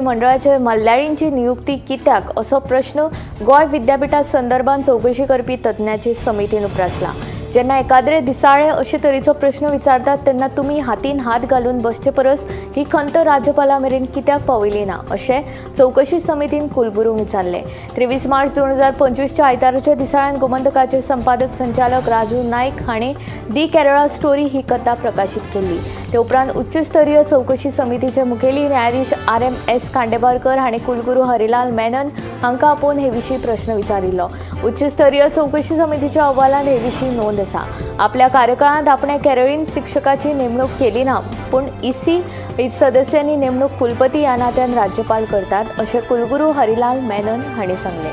मंडळाचे मल्लारींची नियुक्ती कित्याक असो प्रश्न गोय विद्यापीठा संदर्भात चौकशी करपी तज्ञाची समितीन उप्रासला। जेन्ना एकाद्रे दिसाळे अशे तरेचो प्रश्न विचारतात तेन्ना तुमी हातीन हात घालून बसचे परस ही खंत राज्यपाला मेरेन कित्याक पावयली ना अशें चौकशी समितीन कुलगुरू विचारले। 23 मार्च 2025च्या आयताराच्या दिसाळ्यान गोमंतकाचे संपादक संचालक राजू नायक हाणें दी केरळा स्टोरी ही कथा प्रकाशीत केली। ते उपरांत उच्चस्तरीय चौकशी समितीचे मुखेली न्यायाधीश RMS खांडेपारकर हाणें कुलगुरू हरिलाल मेनन हांकां आपोवन हे विशीं प्रश्न विचारिल्लो। उच्चस्तरीय चौकशी समितीच्या अहवालांत हे विशीं नोंद आसा। आपल्या कार्यकाळांत आपणे केरळीन शिक्षकाची नेमणूक केली ना, पूण EC सदस्यांनी नेमणूक कुलपती ह्या नात्यान राज्यपाल करतात अशें कुलगुरू हरिलाल मेनन हांणी सांगलें।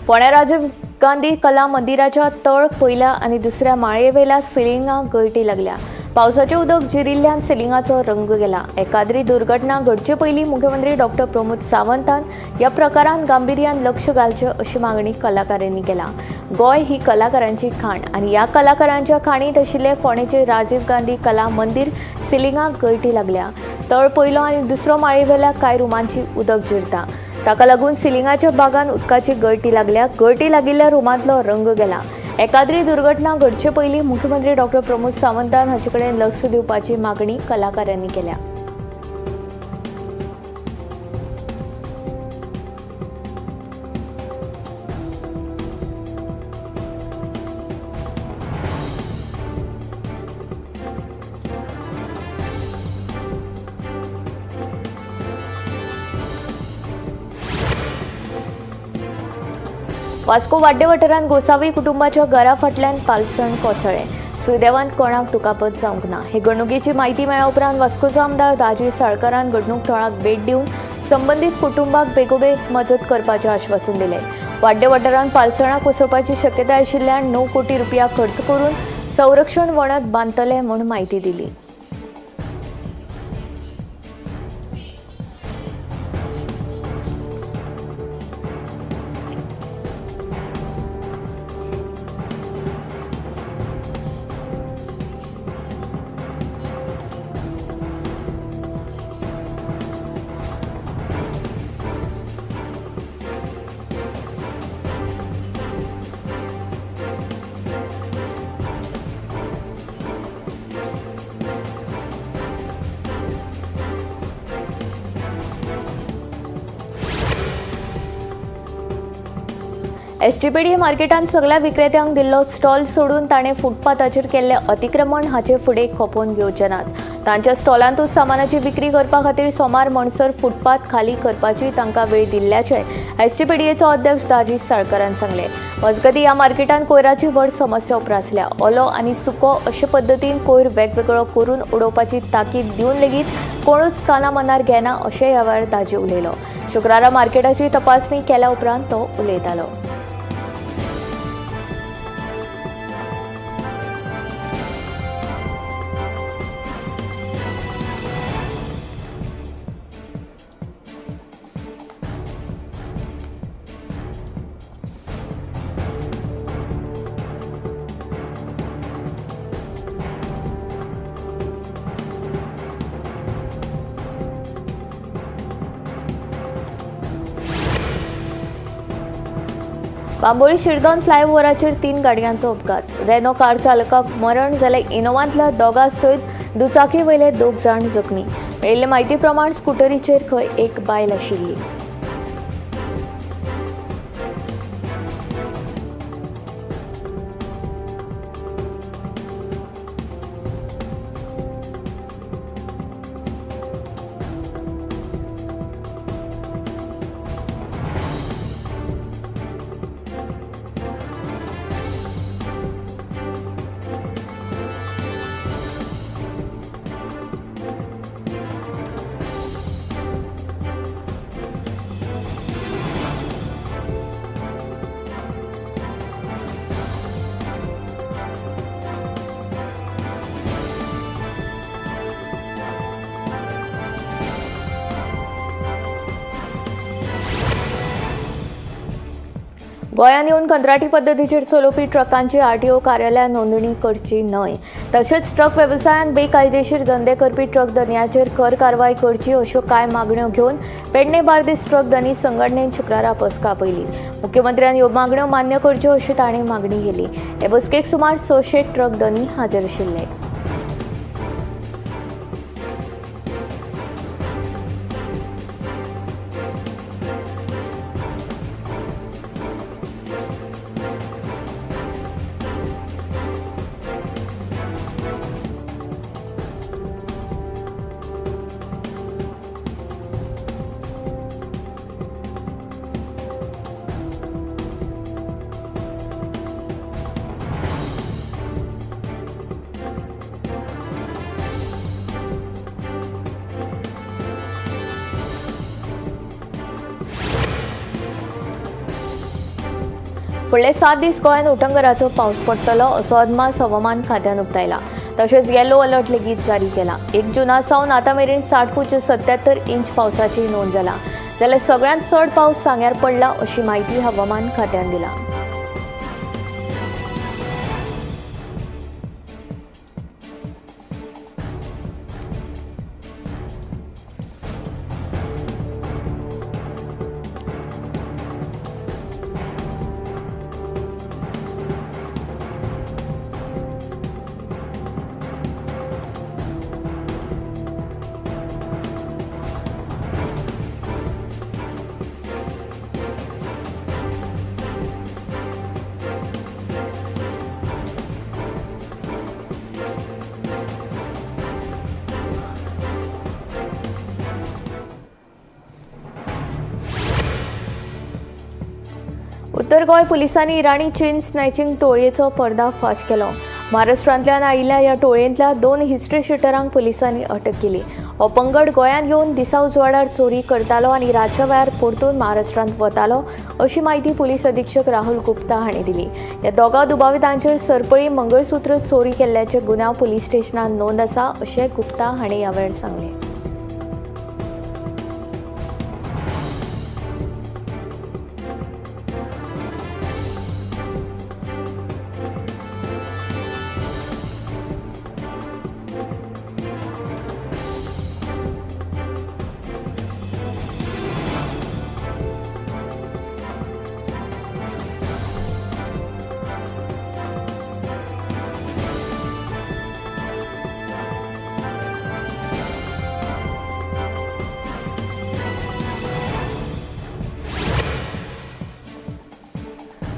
फोंड्या राजीव गांधी कला मंदिराच्या तळ पयल्या आनी दुसऱ्या माळयेवेल्या सिलिंगाक गळटी लागल्या। पावसाचें उदक जिरिल्ल्यान सिलिंगाचो रंग गेला। एकाद्री दुर्घटना घडचे पयलीं मुख्यमंत्री डॉ. प्रमोद सावंतान ह्या प्रकारान गांभीर्यान लक्ष घालचें अशी मागणी कलाकारांनी केला। गोंय ही कलाकारांची खाण आनी ह्या कलाकारांच्या खाणींत आशिल्ले फोंडेचे राजीव गांधी कला मंदिर सिलिंगाक गळटी लागल्या। तळ पयलो आनी दुसरो माळयेवेल्या कांय रुमांची उदक जिरता। ताका लागून सिलिंगाच्या भागांत उदकाची गळटी लागल्या। गळटी लागिल्ल्या रुमांतलो रंग गेला। एकाद्री दुर्घटना घडचे पयलीं मुख्यमंत्री डॉ. प्रमोद सावंतान हाचे कडेन लक्ष दिवपाची मागणी कलाकारांनी केल्या। वास्को वाड्डे वाठारांत गोसावी कुटुंबाच्या घरा फाटल्यान पालसण कोसळ्ळें। सुदैवान कोणाक दुखापत जावंक ना। हे घडणुकेची म्हायती मेळ्ळ्या उपरांत वास्कोचो आमदार दाजी साळकारान घडणूक थळाक भेट दिवन संबंदीत कुटुंबाक बेगोबेग मजत करपाचें आश्वासन दिलें। वाड्डे वाठारांत पालसणां कोसळपाची शक्यताय आशिल्ल्यान 9 कोटी रुपया खर्च करून संरक्षण वणत बांदतले म्हूण म्हायती दिली। STPD मार्केटांत सगळ्या विक्रेत्यांक दिल्लो स्टॉल सोडून ताणें फुटपाथाचेर केल्लें अतिक्रमण हाचे फुडें खपोवन घेवचे नात। तांच्या स्टॉलांतूच सामानाची विक्री करपा खातीर सोमार म्हणसर फुटपाथ खाली करपाची तांकां वेळ दिल्ल्याचें STPDचो अध्यक्ष दाजी साळकारान सांगलें। मजगतीं ह्या मार्केटांत कोयराची व्हड समस्या उप्रासल्या। ओलो आनी सुको अशे पद्दतीन कोयर वेगवेगळो करून उडोवपाची ताकीद दिवन लेगीत कोणूच काना मनार घेना अशें ह्या वेळार दाजी उलयलो। शुक्रारा मार्केटाची तपासणी केल्या उपरांत तो उलयतालो। बांबोळी शिरदोन फ्लायओव्हराचेर 3 गाडयांचो अपघात। रेनो कार चालकाक मरण जाल्यार इनोवांतल्या दोगां सयत दुचाकी वयले 2 जाण जखमी। मेळिल्ले म्हायती प्रमाण स्कूटरीचेर खंय एक बायल आशिल्ली। गोंयांत येवन कंत्राटी पद्दतीचेर चलोवपी ट्रकांची RTO कार्यालयात नोंदणी करची न्हय। तशेंच ट्रक वेवसायान बेकायदेशीर धंदे करपी ट्रक धन्याचेर खर कारवाय करची अश्यो कांय मागण्यो घेवन पेडणे बार्देस ट्रक धनी संघटनेन शुक्रारा बसका आपयली। मुख्यमंत्र्यान ह्यो मागण्यो मान्य करच्यो अशी ताणें मागणी केली। हे बसकेक सुमार 600 ट्रक धनी हाजीर आशिल्ले। फुडले 7 दीस गोंयांत उटंगराचो पावस पडटलो असो अदमास हवामान खात्यान उक्तायला। तशेंच येलो अलर्ट लेगीत जारी केला। 1 जूना सावन आतां मेरेन 60.77 इंच पावसाची नोंद जाला, जाल्यार सगळ्यांत चड पावस सांग्यार पडला अशी माहिती हवामान खात्यान दिला। उत्तर गोंय पुलिसांनी इराणी चेन स्नॅचिंग टोळयेचो पर्दाफाश केलो। महाराष्ट्रांतल्यान आयिल्ल्या ह्या टोळयेंतल्या 2 हिस्ट्री शिटरांक पुलिसांनी अटक केली। हो पंगड गोंयांत येवन दिसा उजवाडार चोरी करतालो आनी रातच्या वेळार परतून महाराष्ट्रांत वतालो अशी माहिती पुलीस अधीक्षक राहुल गुप्ता हांणी दिली। ह्या दोगा दुबावितांचेर सरपळी मंगळसूत्र चोरी केल्ल्याचे गुन्यांव पुलीस स्टेशनात नोंद आसा अशें गुप्ता हांणी ह्या वेळार सांगलें।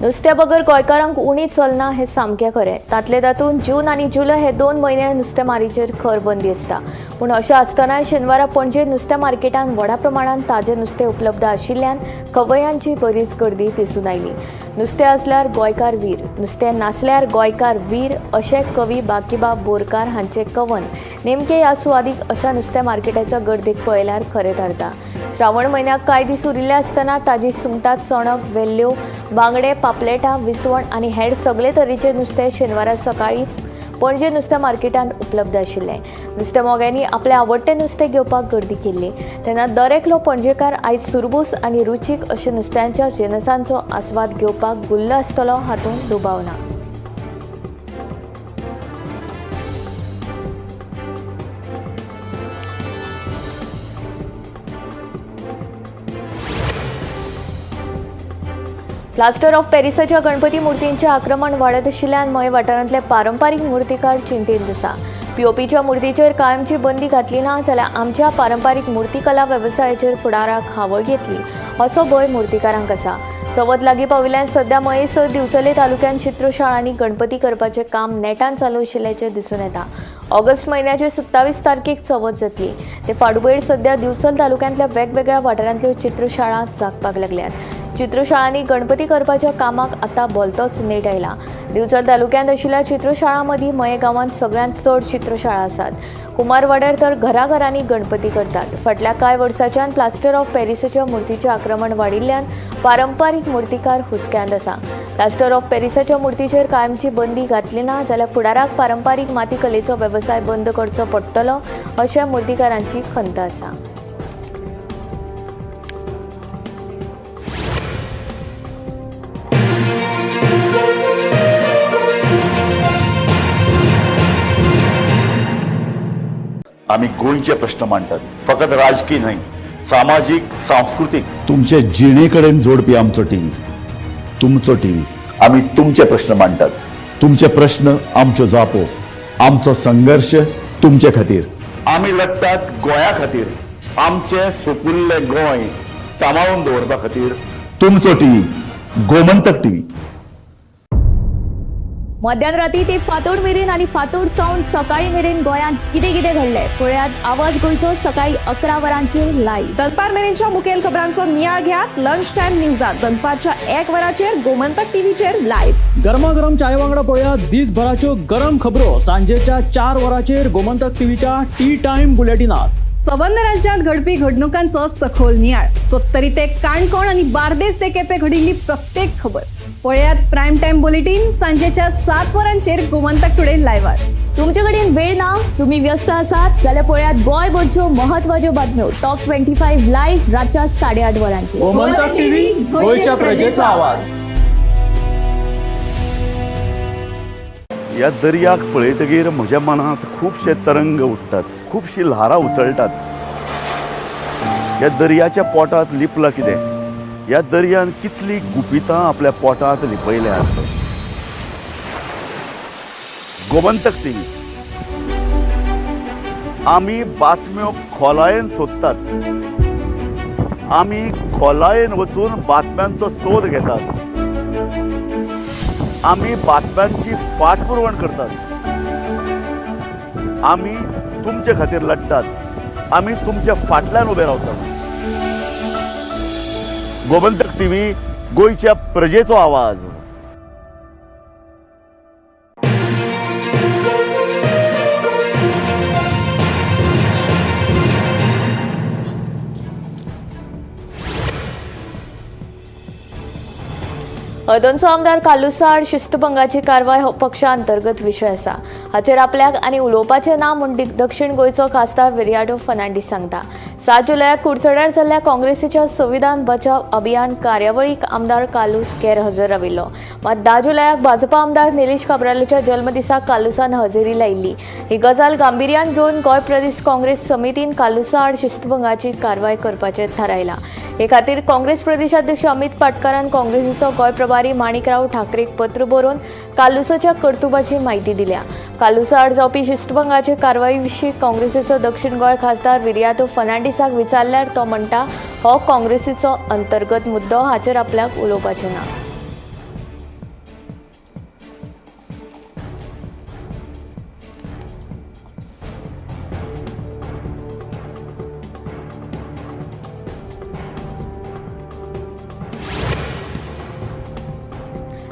नुस्त्या बगर गोंयकारांक उणी चलना हें सामकें खरें। तांतले तातूंत जून आनी जुलय हे 2 म्हयने नुस्तेमारीचेर खर बंदी आसता। पूण अशें आसतनाय शेनवारा पणजे नुस्तें मार्केटांत व्हडा प्रमाणांत ताजें नुस्तें उपलब्ध आशिल्ल्यान खवय्यांची बरीच गर्दी दिसून आयली। नुस्तें आसल्यार गोंयकार वीर, नुस्तें नासल्यार गोंयकार वीर अशें कवी बाकीबाब बोरकार हांचें कवन नेमके ह्या सुवादीक अशा नुस्तें मार्केटाच्या गर्देक पळयल्यार खरें थारता। श्रावण म्हयन्याक कांय दीस उरिल्ले आसतना ताजी सुंगटां, चणक, वेल्ल्यो, बांगडे, पापलेटां, विसवण आनी हेर सगळे तरेचें नुस्तें शेनवारा सकाळीं पणजे नुस्तें मार्केटांत उपलब्ध आशिल्लें। नुस्तें मोग्यांनी आपलें आवडटें नुस्तें घेवपाक गर्दी केल्ली, तेन्ना दर एकलो पणजेकार आयज सुरबूस आनी रुचीक अशा नुस्त्यांच्या जिनसांचो आस्वाद घेवपाक गुल्ल आसतलो हातूंत दुबाव ना। प्लास्टर ऑफ पॅरिसाच्या गणपती मुर्तींचें आक्रमण वाडत आशिल्ल्यान मय वाठारांतले पारंपारीक मुर्तीकार चिंतेंत आसा। पीओपीच्या मुर्तीचेर कायमची बंदी घातली ना जाल्यार आमच्या पारंपारीक मुर्तीकला वेवसायाचेर फुडाराक हावळ घेतली असो भंय मुर्तीकारांक आसा। चवथ लागीं पाविल्ल्यान सध्या मयेसर दिवचले तालुक्यात चित्रशाळांनी गणपती करपाचें काम नेटान चालू आशिल्ल्याचें दिसून येता। ऑगस्ट म्हयन्याचे 27 तारखेक चवथ जातली। ते फाटभुंयेर सध्या दिवचल तालुक्यांतल्या वेगवेगळ्या वाठारांतल्यो चित्रशाळा जागपाक लागल्यात। चित्रशाळांनी गणपती करपाच्या कामाक आतां भलतोच नेट आयला। दिवचल तालुक्यांत आशिल्ल्या चित्रशाळां मदीं मये गांवांत सगळ्यांत चड चित्रशाळा आसात। कुमारवाड्यार तर घराघरांनी गणपती करतात। फाटल्या कांय वर्सांच्यान प्लास्टर ऑफ पॅरिसाच्या मुर्तीचें आक्रमण वाडिल्ल्यान पारंपारीक मुर्तीकार हुस्क्यांत आसा। प्लास्टर ऑफ पॅरिसाच्या मुर्तीचेर कायमची बंदी घातली ना जाल्यार फुडाराक पारंपारीक माती कलेचो वेवसाय बंद करचो पडटलो अशें मुर्तीकारांची खंत आसा। आम्ही गोंयचे प्रश्न मांडटात, फकत राजकीय न्हय, सामाजीक सांस्कृतिक. तुमचे जिणेकडेन जोडपी आमचो टीव्ही, तुमचो टीव्ही. आम्ही तुमचे प्रश्न मांडटात. तुमचे प्रश्न आमच्यो जापो, आमचो संघर्ष तुमचे खातीर. आम्ही लढटात गोंया खातीर, आमचे सोपुल्ले गोंय सांबाळून दवरपा खातीर. तुमचो टीव्ही, गोमंतक टीव्ही. मध्यराती ते फातोड मेरेन आणि फातोड सावन सकाळी मेरेन गोंयांत कितें कितें घडलें पळयात आवाज गोंयचो सकाळी 11 वरांचेर लायव्ह. दनपार मेरेनच्या मुखेल खबरांचो नियाळ घेयात लंच टाइम न्यूजात दनपारच्या 1 वराचेर गोमंतक टीव्हीचेर लायव्ह. गरमागरम चाय वांगडा पळयात दिसभराच्यो गरम खबरो सांजेच्या 4 वरांचेर गोमंतक टीव्हीच्या टी टाइम बुलेटिनात. संबंध राज्यांत घडपी घडणुकांचो सखोल नियाळ, 70 ते काणकोण आणि बार्देस ते केपें घडिल्ली प्रत्येक खबर पळयात प्रायम टाइम बुलेटिन सांजेच्या 7 वरांचेर गोमंतक टुडे लायव्हार. तुमचे कडेन वेळ ना, तुम्ही व्यस्त आसात जाल्यार पळयात गोंयभरच्यो म्हत्वाच्यो बातम्यो टॉप 25 लायव्ह रातच्या 8:30 वरांचेर. गोमंतक टीव्ही, गोंयच्या प्रजेचा आवाज. ह्या दर्याक पळयतकीर म्हज्या मनांत खुबशे तरंग उठटात, खुबशी ल्हारां उसळटात. ह्या दर्याच्या पोटांत लिपलां कितें? ह्या दर्यान कितली गुपितां आपल्या पोटांत लिपयल्यात. गोमंतक टीव्ही, आमी बातम्यो खोलायेन सोदतात, आमी खोलायेन वचून बातम्यांचो सोद घेतात, आमी बातम्यांची फाटपुरवण करतात, आमी तुमचे खातीर लढटात, आमी तुमच्या फाटल्यान उबे रावतात. गोमंतक टीव्ही, गोंयच्या प्रजेचो आवाज. हळदोणचो आमदार कालुसाड शिस्तभंगाची कारवाय हो पक्षा अंतर्गत विशय आसा. हाचेर आपल्याक आनी उलोवपाचें ना म्हूण दक्षिण गोंयचो खासदार विरियाडो फर्नांडीस सांगता. 7 जुलयाक कुडचड्यार जाल्ल्या काँग्रेसीच्या संविधान बचाव अभियान कार्यावळीक आमदार कालूस गैरहजर राविल्लो. मात 10 जुलयाक भाजपा आमदार निलेश काब्रालेच्या जल्मदिसाक कालुसान हजेरी लायिल्ली. ही गजाल गांभीर्यान घेवन गोंय प्रदेश काँग्रेस समितीन कालुसा आड शिस्तभंगाची कारवाय करपाचें थारायलां. हे खातीर काँग्रेस प्रदेशाध्यक्ष अमित पाटकारान काँग्रेसीचो गोंय प्रभारी माणिकराव ठाकरेक पत्र बरोवन कालुसाच्या कर्तुबाची म्हायती दिल्या. कालुसा आड जावपी शिस्तभंगाचे कारवाये विशीं काँग्रेसीचो दक्षिण गोंय खासदार विरियाडो फर्नांडीसाक विचारल्यार तो म्हणटा हो काँग्रेसीचो अंतर्गत मुद्दो, हाचेर आपल्याक उलोवपाचें ना.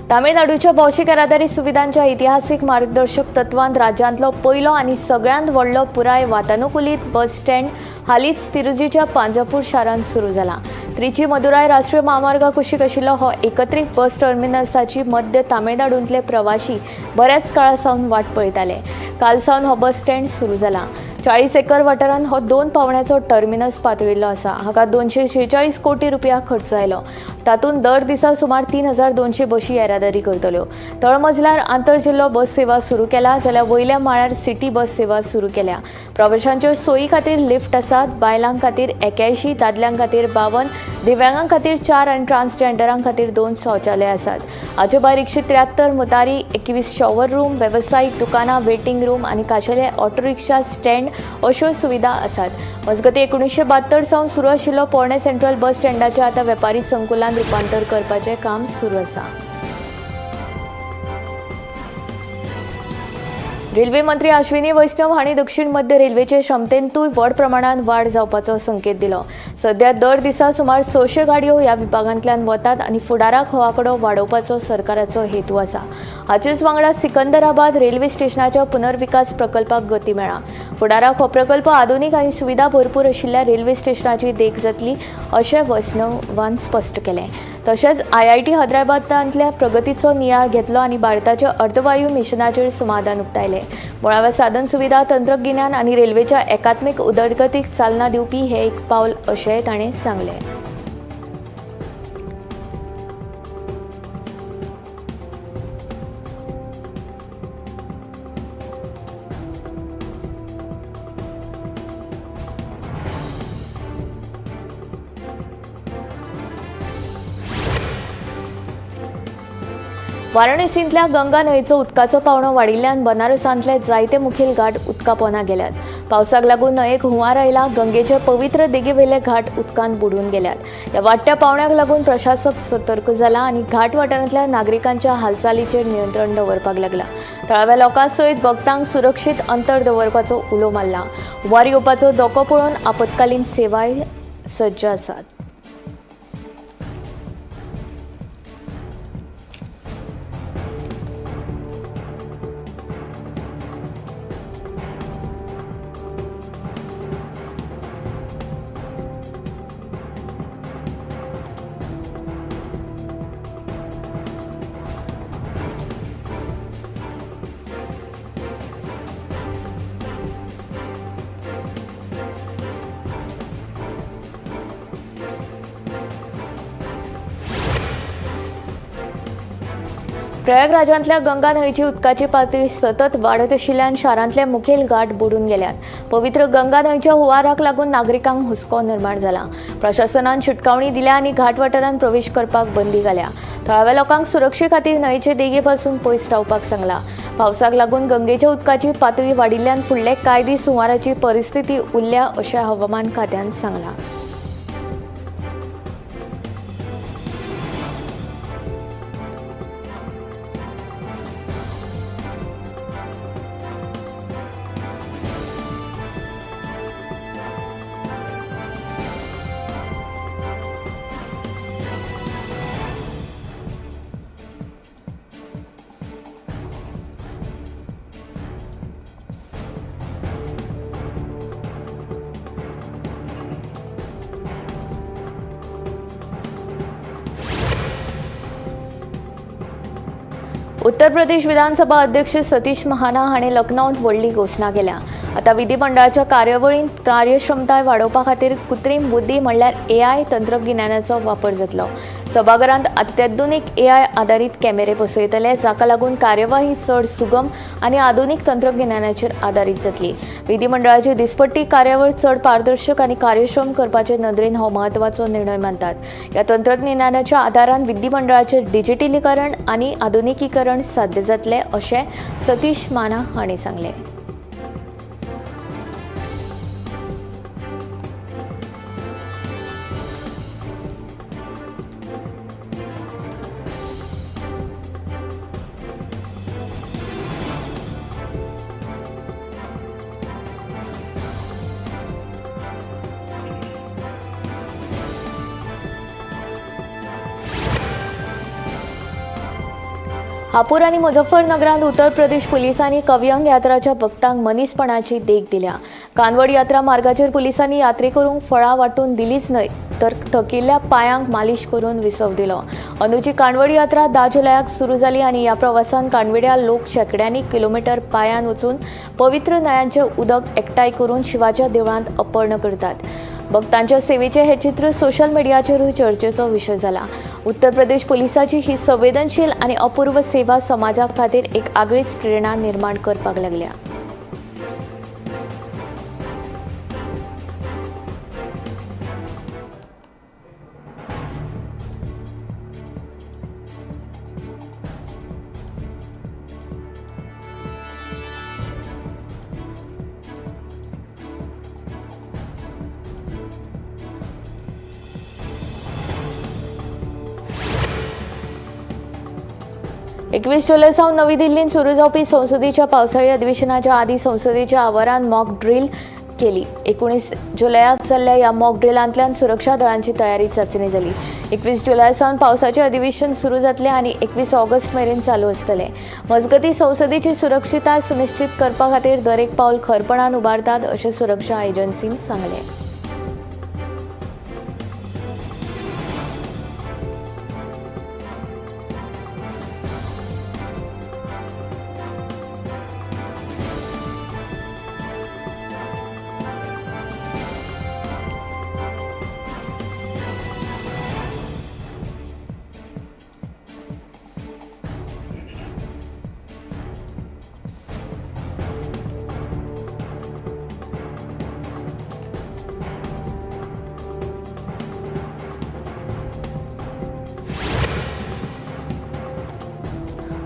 तामिळनाडूच्या भौशीक येरादारी सुविधांच्या इतिहासीक मार्गदर्शक तत्वांत राज्यांतलो पयलो आनी सगळ्यांत व्हडलो पुराय वातानुकुलीत बस स्टँड हालींच तिरुजीच्या पांजापूर शारांत सुरू जाला. त्रिची मदुराय राष्ट्रीय महामार्गा कुशीक आशिल्लो हो एकत्रीत बस टर्मिनसाची मध्य तामिळनाडूंतले प्रवाशी बऱ्याच काळा सावन वाट पळयताले. काल सावन हो बस स्टँड सुरू जाला. 40 एकर वाठारांत हो 2 पावंड्याचो टर्मिनस पातळिल्लो आसा. हाका 246 कोटी रुपया खर्च आयलो. तातूंत दर दिसा सुमार 3200 बशी येरादारी करतल्यो. तळमजल्यार आंतरजिल्लो बस सेवा सुरू केला जाल्यार वयल्या माळ्यार सिटी बस सेवा सुरू केल्या. प्रवाशांच्यो सोयी खातीर लिफ्ट आसात. बायलांक खातीर 81, दादल्यांक खातीर 52, दिव्यांगां खातीर 4 आनी ट्रान्सजेंडरांक खातीर 2 शौचालय आसात. हाचे भायर 173 मुतारी, 21 शॉवर रूम, वेवसायीक दुकानां, वेटिंग रूम आनी खाशेले ऑटो रिक्षा स्टँड अश्यो सुविधा आसात. मजगतीं 1972 सावन सुरू आशिल्लो पोरणे सेंट्रल बस स्टँडाचें आतां वेपारी संकुलांत रुपांतर करपाचें काम सुरू आसा. रेल्वे मंत्री अश्विनी वैष्णव हांणी दक्षिण मध्य रेल्वेचे क्षमतेंतूय व्हड प्रमाणांत वाड जावपाचो संकेत दिलो. सध्या दर दिसा सुमार 600 गाडयो ह्या विभागांतल्यान वतात आनी फुडाराक हो आंकडो वाडोवपाचो सरकाराचो हेतू आसा. हाचेच वांगडा सिकंदराबाद रेल्वे स्टेशनाच्या पुनर्विकास प्रकल्पाक गती मेळ्ळा. फुडाराक हो प्रकल्प आधुनीक आनी सुविधा भरपूर आशिल्ल्या रेल्वे स्टेशनाची देख जातली अशें वैष्णवान स्पश्ट केलें. तशेंच IIT हैदराबादांतल्या प्रगतीचो नियाळ घेतलो आनी भारताच्या अर्धवायू मिशनाचेर समाधान उक्तायलें. मुळाव्या साधन सुविधा, तंत्रगिन्यान आनी रेल्वेच्या एकात्मीक उदरगतीक चालना दिवपी हें एक पावल अशेंय ताणें सांगलें. वाराणसींतल्या गंगा न्हंयचो उदकाचो पावंडो वाडिल्ल्यान बनारसांतले जायते मुखेल घाट उदका पोंदा गेल्यात. पावसाक लागून न्हंयेक हुंवार आयला. गंगेचे पवित्र देगेवेले घाट उदकान बुडून गेल्यात. ह्या वाडट्या पावंड्याक लागून प्रशासक सतर्क जाला आनी घाट वाठारांतल्या नागरिकांच्या हालचालीचेर नियंत्रण दवरपाक लागला. थळाव्या लोकांसयत भक्तांक सुरक्षीत अंतर दवरपाचो उलो मारला. हुंवार येवपाचो धोको पळोवन आपतकालीन सेवाय सज्ज आसात. प्रयागराजांतल्या गंगा न्हंयची उदकाची पातळी सतत वाडत आशिल्ल्यान शारांतले मुखेल घाट बुडून गेल्यात. पवित्र गंगा न्हंयच्या हुंवाराक लागून नागरिकांक हुस्को निर्माण जाला. प्रशासनान शिटकावणी दिल्या आनी घाट वाठारांत प्रवेश करपाक बंदी घाल्या. थळाव्या लोकांक सुरक्षे खातीर न्हंयचे देगे पासून पयस रावपाक सांगला. पावसाक लागून गंगेच्या उदकाची पातळी वाडिल्ल्यान फुडले कांय दीस हुंवाराची परिस्थिती उरल्या अशें हवामान खात्यान सांगलां. उत्तर प्रदेश विधानसभा अध्यक्ष सतीश महाना हाणें लखनौत व्हडली घोशणा केल्या. आतां विधिमंडळाच्या कार्यावळींत कार्यक्षमताय वाडोवपा खातीर कृत्रीम बुद्धी म्हणल्यार AI तंत्रगिन्यानाचो वापर जातलो. सभाघरांत अत्याधुनीक AI आधारीत कॅमेरे बसयतले, जाका लागून कार्यवाही चड सुगम आनी आधुनीक तंत्रगिन्यानाचेर आधारीत जातली. विधिमंडळाची दिसपट्टी कार्यावळ चड पारदर्शक आनी कार्यक्षम करपाचे नदरेन हो म्हत्वाचो निर्णय मानतात. ह्या तंत्रज्ञानाच्या आदारान विधिमंडळाचें डिजिटलीकरण आनी आधुनिकीकरण साध्य जातलें अशें सतीश माना हांणी सांगलें. हापूर आनी मुझफ्फरनगरांत उत्तर प्रदेश पुलिसांनी कव्यंग यात्राच्या भक्तांक मनीसपणाची देख दिल्या. कानवड यात्रा मार्गाचेर पुलिसांनी यात्रेकरूंक फळां वांटून दिलीच न्हय तर थकिल्ल्या पांयांक मालिश करून विसव दिलो. अंदूची कानवड यात्रा 10 जुलयाक सुरू जाली आनी ह्या प्रवासान कानवड्या लोक शेकड्यांनी किलोमीटर पांयान वचून पवित्र न्हंयांचें उदक एकठांय करून शिवाच्या देवळांत अर्पण करतात. भक्तांच्या सेवेचे हे चित्र सोशल मिडियाचेरूय चर्चेचो विशय जाला. उत्तर प्रदेश पुलिसाची ही संवेदनशील आनी अपूर्व सेवा समाजा खातीर एक आगळीच प्रेरणा निर्माण करपाक लागल्या. एकवीस जुलय सावन नवी दिल्लींत सुरू जावपी संसदेच्या पावसाळी अधिवेशनाच्या आदी संसदेच्या आवारांत मॉक ड्रील केली. 19 जुलयाक जाल्ल्या ह्या मॉक ड्रिलांतल्यान सुरक्षा दळांची तयारी चांचणी जाली. 21 जुलय सावन पावसाचें अधिवेशन सुरू जातलें आनी 21 ऑगस्ट मेरेन चालू आसतलें. मजगतीं संसदेची सुरक्षीताय सुनिश्चित करपा खातीर दर एक पावल खरपणान उबारतात अशें सुरक्षा एजन्सीन सांगलें.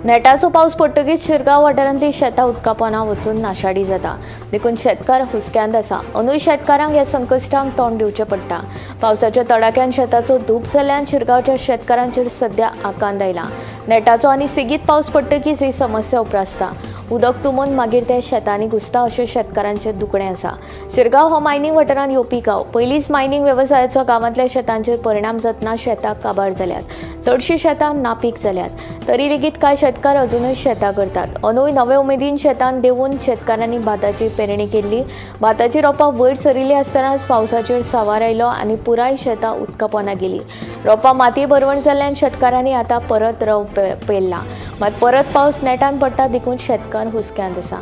नेटाचो पावस पडटकीच शिरगांव वाठारांतली शेतां उदकापोंदा वचून नाशाडी जाता. देखून शेतकार हुसक्यांत आसा. अंदूय शेतकारांक ह्या संकश्टांक तोंड दिवचें पडटा. पावसाच्या तडाक्यान शेताचो धूप जाल्ल्यान शिरगांवच्या शेतकारांचेर सध्या आकांत आयला. नेटाचो आनी सेगीत पावस पडटकीच ही समस्या उप्रासता. उदक तुंबून मागीर ते शेतांनी घुसता अशें शेतकारांचें दुखणें आसा. शिरगांव हो मायनिंग वाठारांत येवपी गांव. पयलींच मायनिंग वेवसायाचो गांवांतल्या शेतांचेर परिणाम जातना शेतां काबार जाल्यात. चडशीं शेतां नापीक जाल्यात. तरी लेगीत कांय शेतकार अजुनूय शेतां करतात. अंदूय नवे उमेदीन शेतान देवून शेतकारांनी भाताची पेरणी केल्ली. भाताची रोपां वयर सरिल्लीं आसतनाच पावसाचेर सावार आयलो आनी पुराय शेतां उदकापोंदा गेलीं. रोपां मातये भरवण जाल्ल्यान शेतकारांनी आतां परत रव पेरला. मात परत पावस नेटान पडटा देखून शेतकार हुसक्यांत आसा.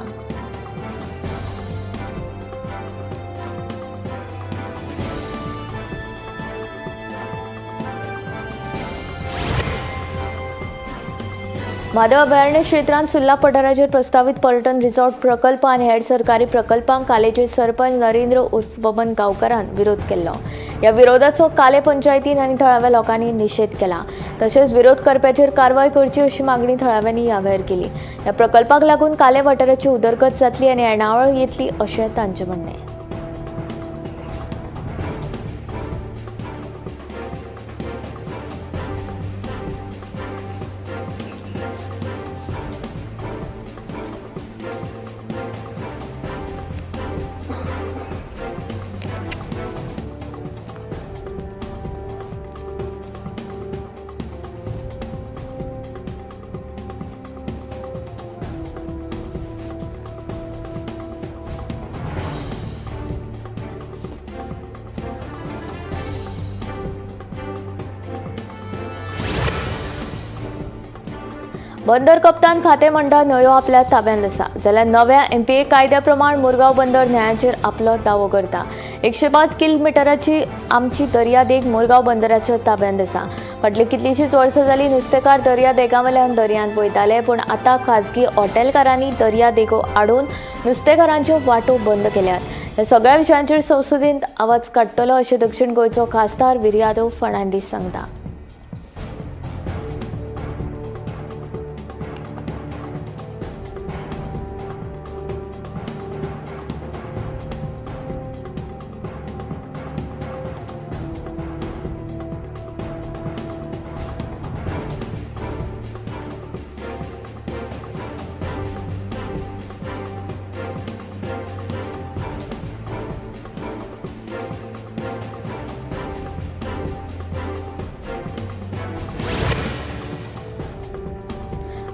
म्हादव अभयारण्य क्षेत्रांत सुर्ला पठाराचेर प्रस्तावित पर्यटन रिसॉर्ट प्रकल्प आनी हेर सरकारी प्रकल्पांक कालेचे सरपंच नरेंद्र उर्फ बबन गांवकारान विरोध केल्लो. ह्या विरोधाचो काले पंचायतीन आनी थळाव्या लोकांनी निशेध केला. तशेंच विरोध करप्याचेर कारवाय करची अशी मागणी थळाव्यांनी ह्या वेळार केली. ह्या प्रकल्पाक लागून काले वाठाराची उदरगत जातली आनी येणावळ येतली अशें तांचें म्हणणें. बंदर कप्तान खातें म्हणटा न्हंयो आपल्या ताब्यांत आसा जाल्यार नव्या MPA कायद्या प्रमाण मुरगांव बंदर न्हंयाचेर आपलो दावो करता. 105 किलोमिटराची आमची दर्या देग मुरगांव बंदराच्या ताब्यांत आसा. फाटलीं कितलींशींच वर्सां जालीं नुस्तेकार दर्या देगावयल्यान दर्यांत वयताले, पूण आतां खाजगी हॉटेलकारांनी दर्या देगो आडून नुस्तेकारांच्यो वाटो बंद केल्यात. ह्या सगळ्या विशयांचेर संसदेंत आवाज काडटलो अशें दक्षिण गोंयचो खासदार विर्यादव फर्नांडीस सांगता.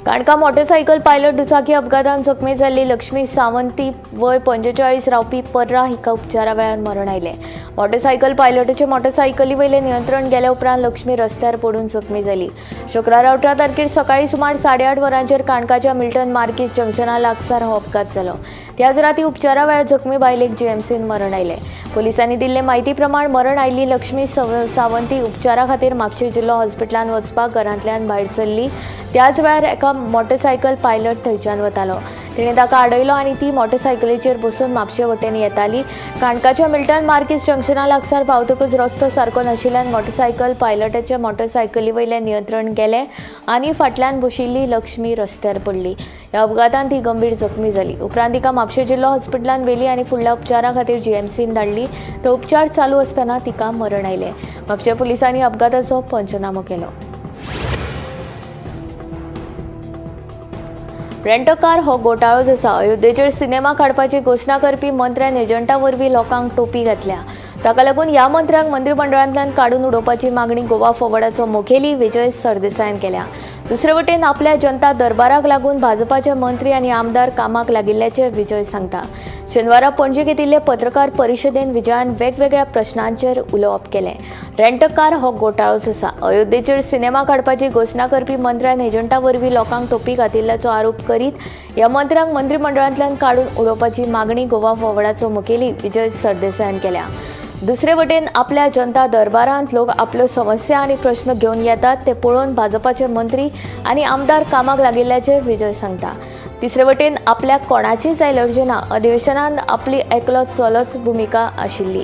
काणका मोटरसायकल पायलट दुचाकी अपघातान जखमी जाल्ली लक्ष्मी सावंती वय 45 रावपी पर्रा हिका उपचारा वेळार मरण आयलें. मोटरसायकल पायलटाचे मोटरसायकली वयलें नियंत्रण गेल्या उपरांत लक्ष्मी रस्त्यार पडून जखमी जाली. शुक्रारा 18 तारखेर सकाळीं सुमार 8:30 वरांचेर काणकाच्या मिल्टन मार्कीस जंक्शना लागसार हो अपघात जालो. त्याच राती उपचारा वेळार जखमी बायलेक GMCन मरण आयलें. पुलिसांनी दिल्ले म्हायती प्रमाण मरण आयिल्ली लक्ष्मी सावंती उपचारा खातीर म्हापशें जिल्लो हॉस्पिटलांत वचपाक घरांतल्यान भायर सरली. त्याच वेळार एका मोटरसायकल पायलट थंयच्यान वतालो. तिणें ताका आडयलो आनी ती मोटरसायकलीचेर बसून म्हापशे वटेन येताली. काणकाच्या मिल्टन मार्कीस जंक्शना लागसार पावतकच रस्तो सारको नाशिल्ल्यान मोटरसायकल पायलटाचे मोटरसायकली वयलें नियंत्रण गेलें आनी फाटल्यान बशिल्ली लक्ष्मी रस्त्यार पडली. ह्या अपघातान ती गंभीर जखमी जाली. उपरांत तिका म्हापशें जिल्लो हॉस्पिटलांत व्हेली आनी फुडल्या उपचारा खातीर GMCन धाडली. तो उपचार चालू आसतना तिका मरण आयलें. म्हापशें पुलिसांनी अपघाताचो पंचनामो केलो. रेंट अ कार हो घोटाळोच आसा. अयोध्येचेर सिनेमा काडपाची घोशणा करपी मंत्र्यान एजंटा वरवीं लोकांक टोपी घातल्या. ताका लागून ह्या मंत्र्यांक मंत्रिमंडळांतल्यान काडून उडोवपाची मागणी गोवा फॉरवर्डाचो मुखेली विजय सरदेसायन केल्या. दुसरे वटेन आपल्या जनता दरबाराक लागून भाजपाचे मंत्री आनी आमदार कामाक लागिल्ल्याचे विजय सांगता. शेनवारा पणजे घेतिल्ले पत्रकार परिशदेन विजयान वेगवेगळ्या प्रश्नांचेर उलोवप केलें. रेंट अ कार हो घोटाळोच आसा. अयोध्येचेर सिनेमा काडपाची घोशणा करपी मंत्र्यान एजंटा वरवीं लोकांक टोपी घातिल्ल्याचो आरोप करीत ह्या मंत्र्यांक मंत्रिमंडळांतल्यान काडून उडोवपाची मागणी गोवा फॉरवर्डाचो मुखेली विजय सरदेसायन केल्या. दुसरे वटेन आपल्या जनता दरबारांत लोक आपल्यो समस्या आनी प्रश्न घेवन येतात ते पळोवन भाजपाचे मंत्री आनी आमदार कामाक लागिल्ल्याचे विजय सांगता. तिसरे वटेन आपल्याक कोणाचीच एलर्जी ना. अधिवेशनांत आपली एकलो चलोच भुमिका आशिल्ली.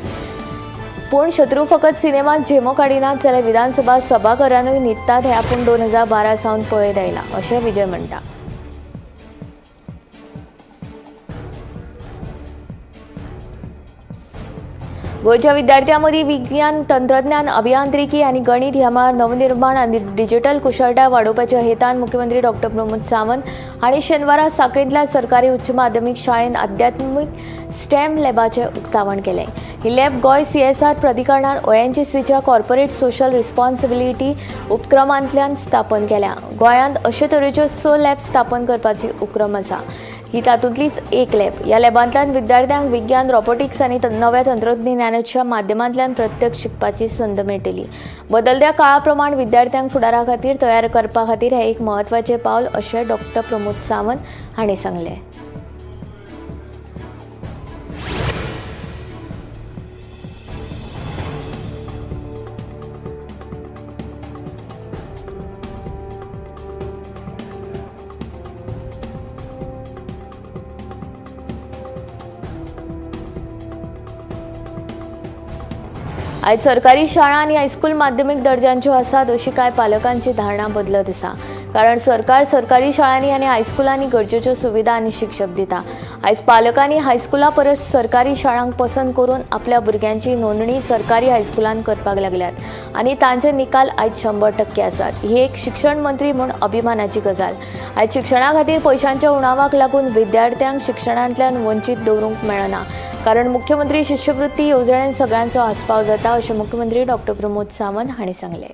पूण शत्रू फकत सिनेमांत झेमो काडिनात जाल्यार विधानसभा सभाघरांनूय न्हिदतात हें आपूण 2012 सावन पळयत आयलां अशें विजय म्हणटा. गोंयच्या विद्यार्थ्यां मदीं विज्ञान, तंत्रज्ञान, अभियांत्रिकी आनी गणित ह्या मळार नवनिर्माण आनी डिजिटल कुशळटाय वाडोवपाच्या हेतान मुख्यमंत्री डॉक्टर प्रमोद सावंत हांणी शेनवारा सांखळेंतल्या सरकारी उच्च माध्यमीक शाळेंत आध्यात्मीक स्टेम लॅबाचें उक्तावण केलें. ही लॅब गोंय CSR प्राधिकरणान ONGCच्या कॉर्पोरेट सोशल रिस्पॉन्सिबिलिटी उपक्रमांतल्यान स्थापन केल्या. गोंयांत अशे तरेच्यो 6 लॅब स्थापन करपाची उपक्रम आसा. ही तातूंतलीच एक लॅब. ह्या लॅबांतल्यान विद्यार्थ्यांक विज्ञान, रोबोटिक्स आनी नव्या तंत्रज्ञानाच्या माध्यमांतल्यान प्रत्यक्ष शिकपाची संद मेळटली. बदलत्या काळा प्रमाण विद्यार्थ्यांक फुडारा खातीर तयार करपा खातीर हें एक म्हत्वाचें पावल अशें डॉक्टर प्रमोद सावंत हांणी सांगलें. आयज सरकारी शाळा आनी हायस्कूल माध्यमीक दर्जांच्यो आसात अशी कांय पालकांची धारणा बदलत आसा. कारण सरकार सरकारी शाळांनी आनी हायस्कुलांनी गरजेच्यो सुविधा आनी शिक्षक दिता. आयज पालकांनी हायस्कुला परस सरकारी शाळांक पसंत करून आपल्या भुरग्यांची नोंदणी सरकारी हायस्कुलांत करपाक लागल्यात आनी तांचे निकाल आयज 100% आसात. ही एक शिक्षण मंत्री म्हूण अभिमानाची गजाल. आयज शिक्षणा खातीर पयशांच्या उणावाक लागून विद्यार्थ्यांक शिक्षणांतल्यान वंचीत दवरूंक मेळना. कारण मुख्यमंत्री शिश्यवृत्ती येवजणेन सगळ्यांचो आस्पाव जाता अशें मुख्यमंत्री डॉक्टर प्रमोद सावंत हांणी सांगलें.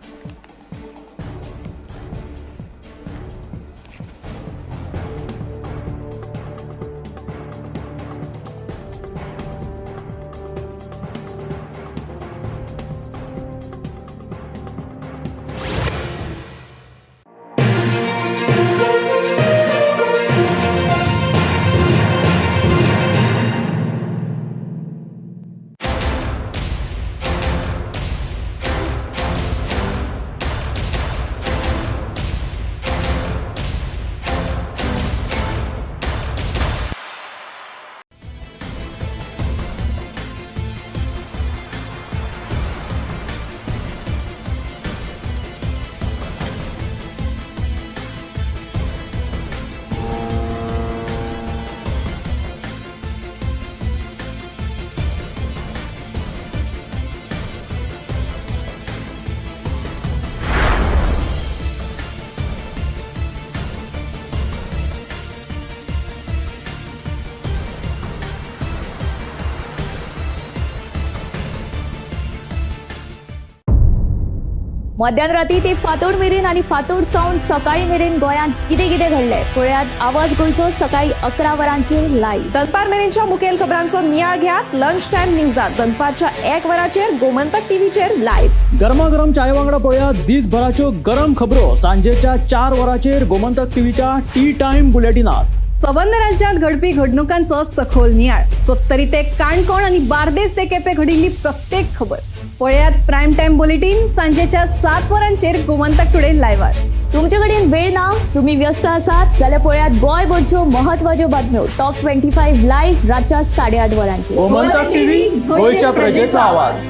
मध्यानराती ते फातोड मेरेन आनी फातोड सावन सकाळी मेरेन गोंयांत कितें घडलें पळयात आवाज गोंयचो सकाळी 11 वरांचेर लायव्ह. दनपार मेरेनच्या मुखेल खबरांचो नियाळ घेयात लंच टायम न्यूजात दनपारच्या 1 वराचेर गोमंतक टीव्हीचेर लायव्ह. गरमागरम चाय वांगडा पळयात दिसभराच्यो गरम खबरो सांजेच्या 4 वराचेर गोमंतक टीव्हीच्या टी टाइम बुलेटिनात. संबंध राज्यांत घडपी घडणुकांचो सखोल नियाळ. सत्तरी ते काणकोण आनी बार्देस ते केपें घडिल्ली प्रत्येक खबर पळयात प्रायम टाइम बुलेटिन सांजेच्या 7 वरांचेर गोमंतक टुडे लायव्हार. तुमचे कडेन वेळ ना, तुम्ही व्यस्त आसात जाल्यार पळयात गोंयभरच्यो म्हत्वाच्यो बातम्यो टॉप 25 लायव्ह रातच्या 8:30 वरांचेर. गोमंतक टीव्ही गोंयच्या प्रजेचा आवाज.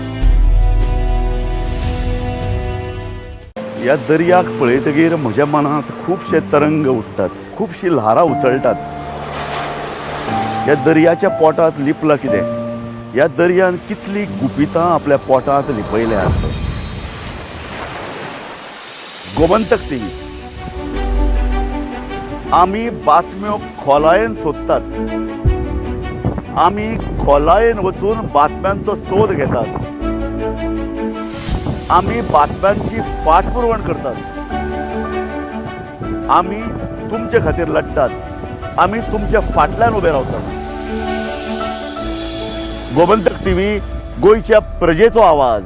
ह्या दर्याक पळयतकीर म्हज्या मनांत खुबशे तरंग उठटात, खुबशी ल्हारां उसळटात. ह्या दर्याच्या पोटांत लिपलां कितें? ह्या दर्यान कितली गुपितां आपल्या पोटांत लिपयल्यात. गोमंतक टीव्ही आमी बातम्यो खोलायेन सोदतात. आमी खोलायेन वचून बातम्यांचो सोद घेतात. आमी बातम्यांची फाटपुरवण करतात. आमी तुमचे खातीर लढटात. आमी तुमच्या फाटल्यान उबे रावतात. गोमंतक टीव्ही गोंयच्या प्रजेचो आवाज.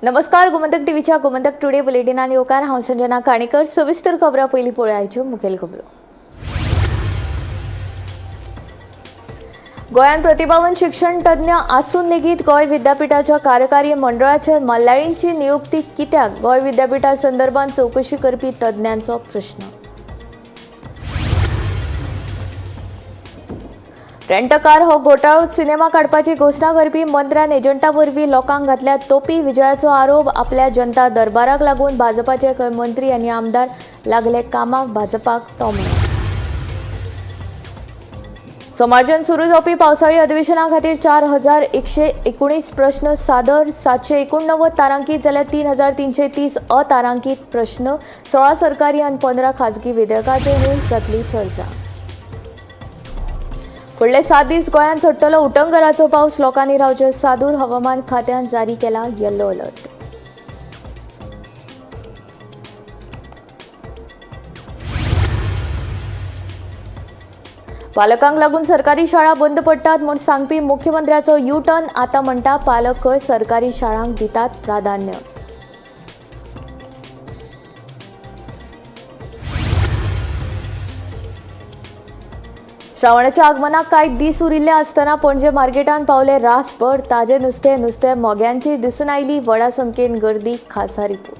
नमस्कार. गोमंतक टीव्हीच्या गोमंतक टुडे बुलेटिनान येवकार. हांव संजना काणेकर. सविस्तर खबरां पयलीं पळोवया आयच्यो मुखेल खबरो. गोंयांत प्रतिभावन शिक्षण तज्ञ आसून लेगीत गोंय विद्यापीठाच्या कार्यकारी मंडळाच्या मल्लाळींची नियुक्ती कित्याक? गोंय विद्यापीठा संदर्भात चौकशी करपी तज्ञांचो प्रश्न. रेंट कार हो घोटाळो सिनेमा काडपाची घोशणा करपी मंत्र्यान एजंटा वरवीं लोकांक घातल्या तोपी विजयाचो आरोप. आपल्या जनता दरबाराक लागून भाजपाचे खंय मंत्री आनी आमदार लागले कामाक भाजपाक तोमणे. सोमारच्यान सुरू जावपी पावसाळी अधिवेशना खातीर 4119 प्रश्न सादर. 789 तारांकीत जाल्यार 3330 अतारांकीत प्रश्न. 16 सरकारी आनी 15 खाजगी विधेयकाचेर जातली चर्चा. फुडले 7 दीस गोंयांत चडटलो उटंगराचो पावस. लोकांनी रावचे सादूर. हवामान खात्यान जारी केला येलो अलर्ट. पालकांक लागून सरकारी शाळा बंद पडटात म्हूण सांगपी मुख्यमंत्र्याचो यू टर्न. आतां म्हणटा पालक खंय सरकारी शाळांक दितात प्राधान्य. श्रावणाच्या आगमनाक कांय दीस उरिल्ले आसतना पणजे मार्केटांत पावले रासभर ताजें नुस्तें मोग्यांची दिसून आयली व्हडा संख्येन गर्दी. खासा रिपोर्ट.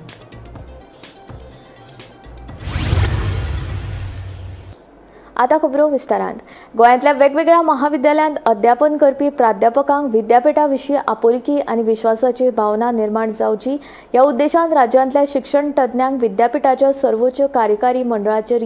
आतां खबरो विस्तारांत. गोंयांतल्या वेगवेगळ्या महाविद्यालयांत अध्यापन करपी प्राध्यापकांक विद्यापीठा विशीं आपुलकी आनी विश्वासाची भावना निर्माण जावची ह्या उद्देशान राज्यांतल्या शिक्षण तज्ञांक विद्यापीठाच्या सर्वोच्च कार्यकारी मंडळाचेर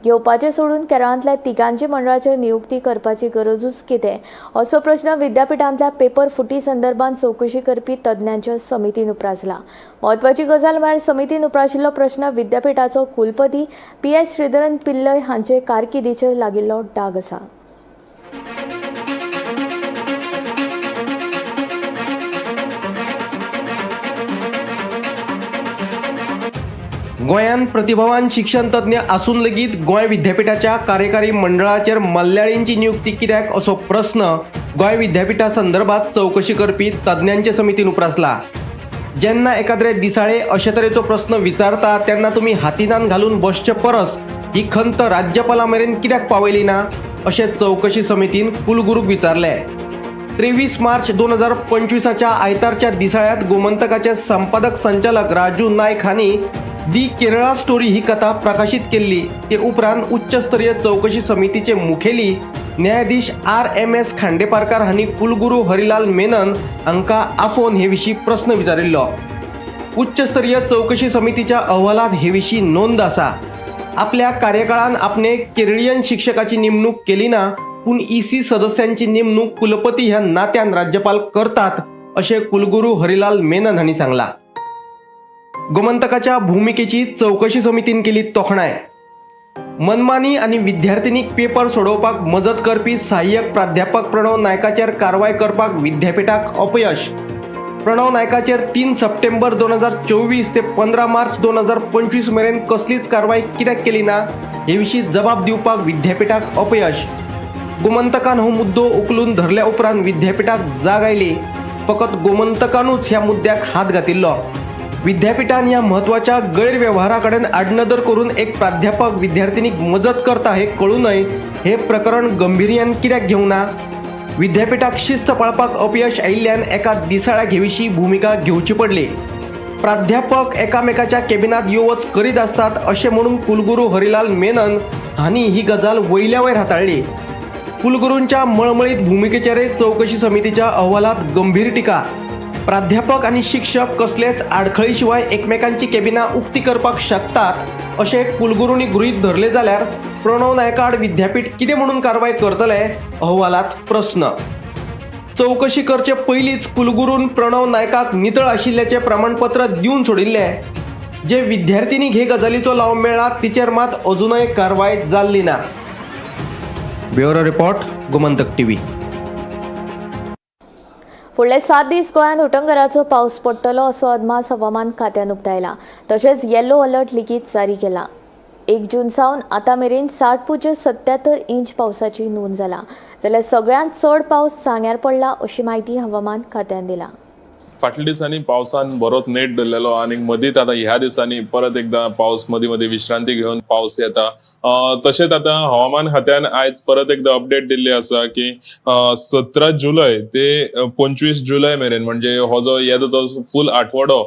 घेवपाचें सोडून केरळांतल्या तिगांची मंडळाचेर नियुक्ती करपाची गरजूच कितें असो प्रश्न विद्यापीठांतल्या पेपर फुटी संदर्भात चौकशी करपी तज्ञांच्या समितीन उप्रासला. म्हत्वाची गजाल म्हळ्यार समितीन उप्राशिल्लो प्रश्न विद्यापीठाचो कुलपती PS श्रीधरन पिल्लय हांचे कारकिर्दीचेर लागिल्लो डाग आसा. गोंयांत प्रतिभावान शिक्षण तज्ञ आसून लेगीत गोंय विद्यापीठाच्या कार्यकारी मंडळाचेर मल्लाळींची नियुक्ती कित्याक असो प्रस्न गोंय विद्यापीठा संदर्भात चौकशी करपी तज्ञांचे समितीन उप्रासला. जेन्ना एखाद्रे दिसाळे अशे तरेचो प्रस्न विचारता तेन्ना तुमी हातीनान घालून बसचे परस ही खंत राज्यपाला मेरेन कित्याक पावयली ना अशें चौकशी समितीन कुलगुरूक विचारले. 23 मार्च 2025च्या आयतारच्या दिसाळ्यात गोमंतकाचे संपादक संचालक राजू नायक हांणी दी केरळा स्टोरी ही कथा प्रकाशित केल्ली. ते उपरांत उच्चस्तरीय चौकशी समितीचे मुखेली न्यायाधीश RMS खांडेपारकार हांणी कुलगुरू हरिलाल मेनन हांकां आफोवन हे विशीं प्रस्न विचारिल्लो. उच्चस्तरीय चौकशी समितीच्या अहवालात हे विशीं नोंद आसा. आपल्या कार्यकाळान आपणे केरळियन शिक्षकाची नेमणूक केली ना, पूण EC सदस्यांची नेमणूक कुलपती ह्या नात्यान राज्यपाल करतात अशें कुलगुरू हरिलाल मेनन हांणी सांगला. गोमंतकाच्या भूमिकेची चौकशी समितीन केली तोखणाय. मनमानी आनी विद्यार्थिनीक पेपर सोडोवपाक मजत करपी सहाय्यक प्राध्यापक प्रणव नायकाचेर कारवाय करपाक विद्यापीठाक अपयश. प्रणव नायकाचेर 3 सप्टेंबर 2024 ते 15 मार्च 2025 मेरेन कसलीच कारवाय कित्याक केली ना हे विशीं जबाब दिवपाक विद्यापीठाक अपयश. गोमंतकान हो मुद्दो उखलून धरल्या उपरांत विद्यापीठाक जाग आयली. फकत गोमंतकानूच ह्या मुद्द्याक हात घातिल्लो. विद्यापीठान ह्या म्हत्वाच्या गैरव्यवहारा कडेन आडनदर करून एक प्राध्यापक विद्यार्थिनीक मजत करता हे कळूनय हे प्रकरण गंभीर्यान कित्याक घेवंक ना? विद्यापीठाक शिस्त पाळपाक अपयश आयिल्ल्यान एका दिसाळ्याक हे विशीं भूमिका घेवची पडली. प्राध्यापक एकामेकाच्या कॅबिनात यो वच करीत आसतात अशें म्हणून कुलगुरू हरिलाल मेनन हांणी ही गजाल वयल्या वयर हाताळ्ळी. कुलगुरूंच्या मळमळीत भूमिकेचेरय चौकशी समितीच्या अहवालात गंभीर टिका. प्राध्यापक आनी शिक्षक कसलेच आडखळी शिवाय एकमेकांची कॅबिनां उक्ती करपाक शकतात अशें कुलगुरूंनी गृहीत धरले जाल्यार प्रणव नायकाड विद्यापीठ कितें म्हणून कारवाय करतले अहवालात प्रस्न. चौकशी करचे पयलींच कुलगुरून प्रणव नायकाक नितळ आशिल्ल्याचें प्रमाणपत्र दिवन सोडिल्ले. जे विद्यार्थिनीक हे गजालीचो लाव मेळ्ळा तिचेर मात अजूनय कारवाय जाल्ली ना. Bureau report, Gomantak TV. फुडले 7 दीस गोंयांत उटंगराचो पावस पडटलो असो अदमास हवामान खात्यान उक्तायला. तशेंच येलो अलर्ट लेगीत जारी केला. 1 जून सावन आतां मेरेन 60.77 इंच पावसाची नोंद जाला. जाल्यार सगळ्यांत चड पावस सांग्यार पडला अशी माहिती हवामान खात्यान दिला. फाटल्या दिसांनी पावसान बरोच नेट धरलेलो आणि मदींच आता ह्या दिसांनी परत एकदा पावस मदीं मदीं विश्रांती घेवन पावस येता. तशेंच आता हवामान खात्यान आयज परत एकदा अपडेट दिल्ली आसा की 17 जुलय ते 25 जुलय मेरेन म्हणजे हो जो येता तो फूल आठवडो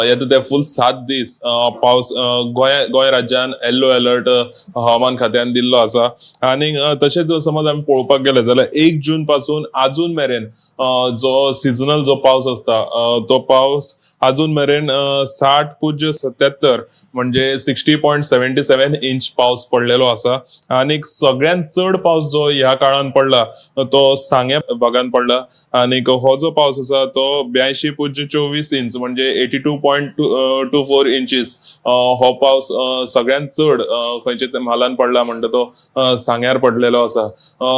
येता ते फूल 7 दीस पावस गोंय राज्यान येल्लो अलर्ट हवामान खात्यान दिल्लो आसा. आणि तशेंच समज आमी पळोवपाक गेले जाल्यार 1 जून पासून आजून मेरेन जो सिजनल जो पावस असता तो पावस अजून मेरेन 60.77 म्हणजे 60.77 इंच पावस पडलेलो आसा. आणि सगळ्यात चड पावस जो ह्या काळान पडला तो सांगे भागान पडला. आणि हो जो पावस आसा तो 82.24 इंच म्हणजे 82.24 इंचीस हो पावस सगळ्यात चड खंयच्या म्हालान पडला म्हणटा तो सांग्यार पडलेलो आसा.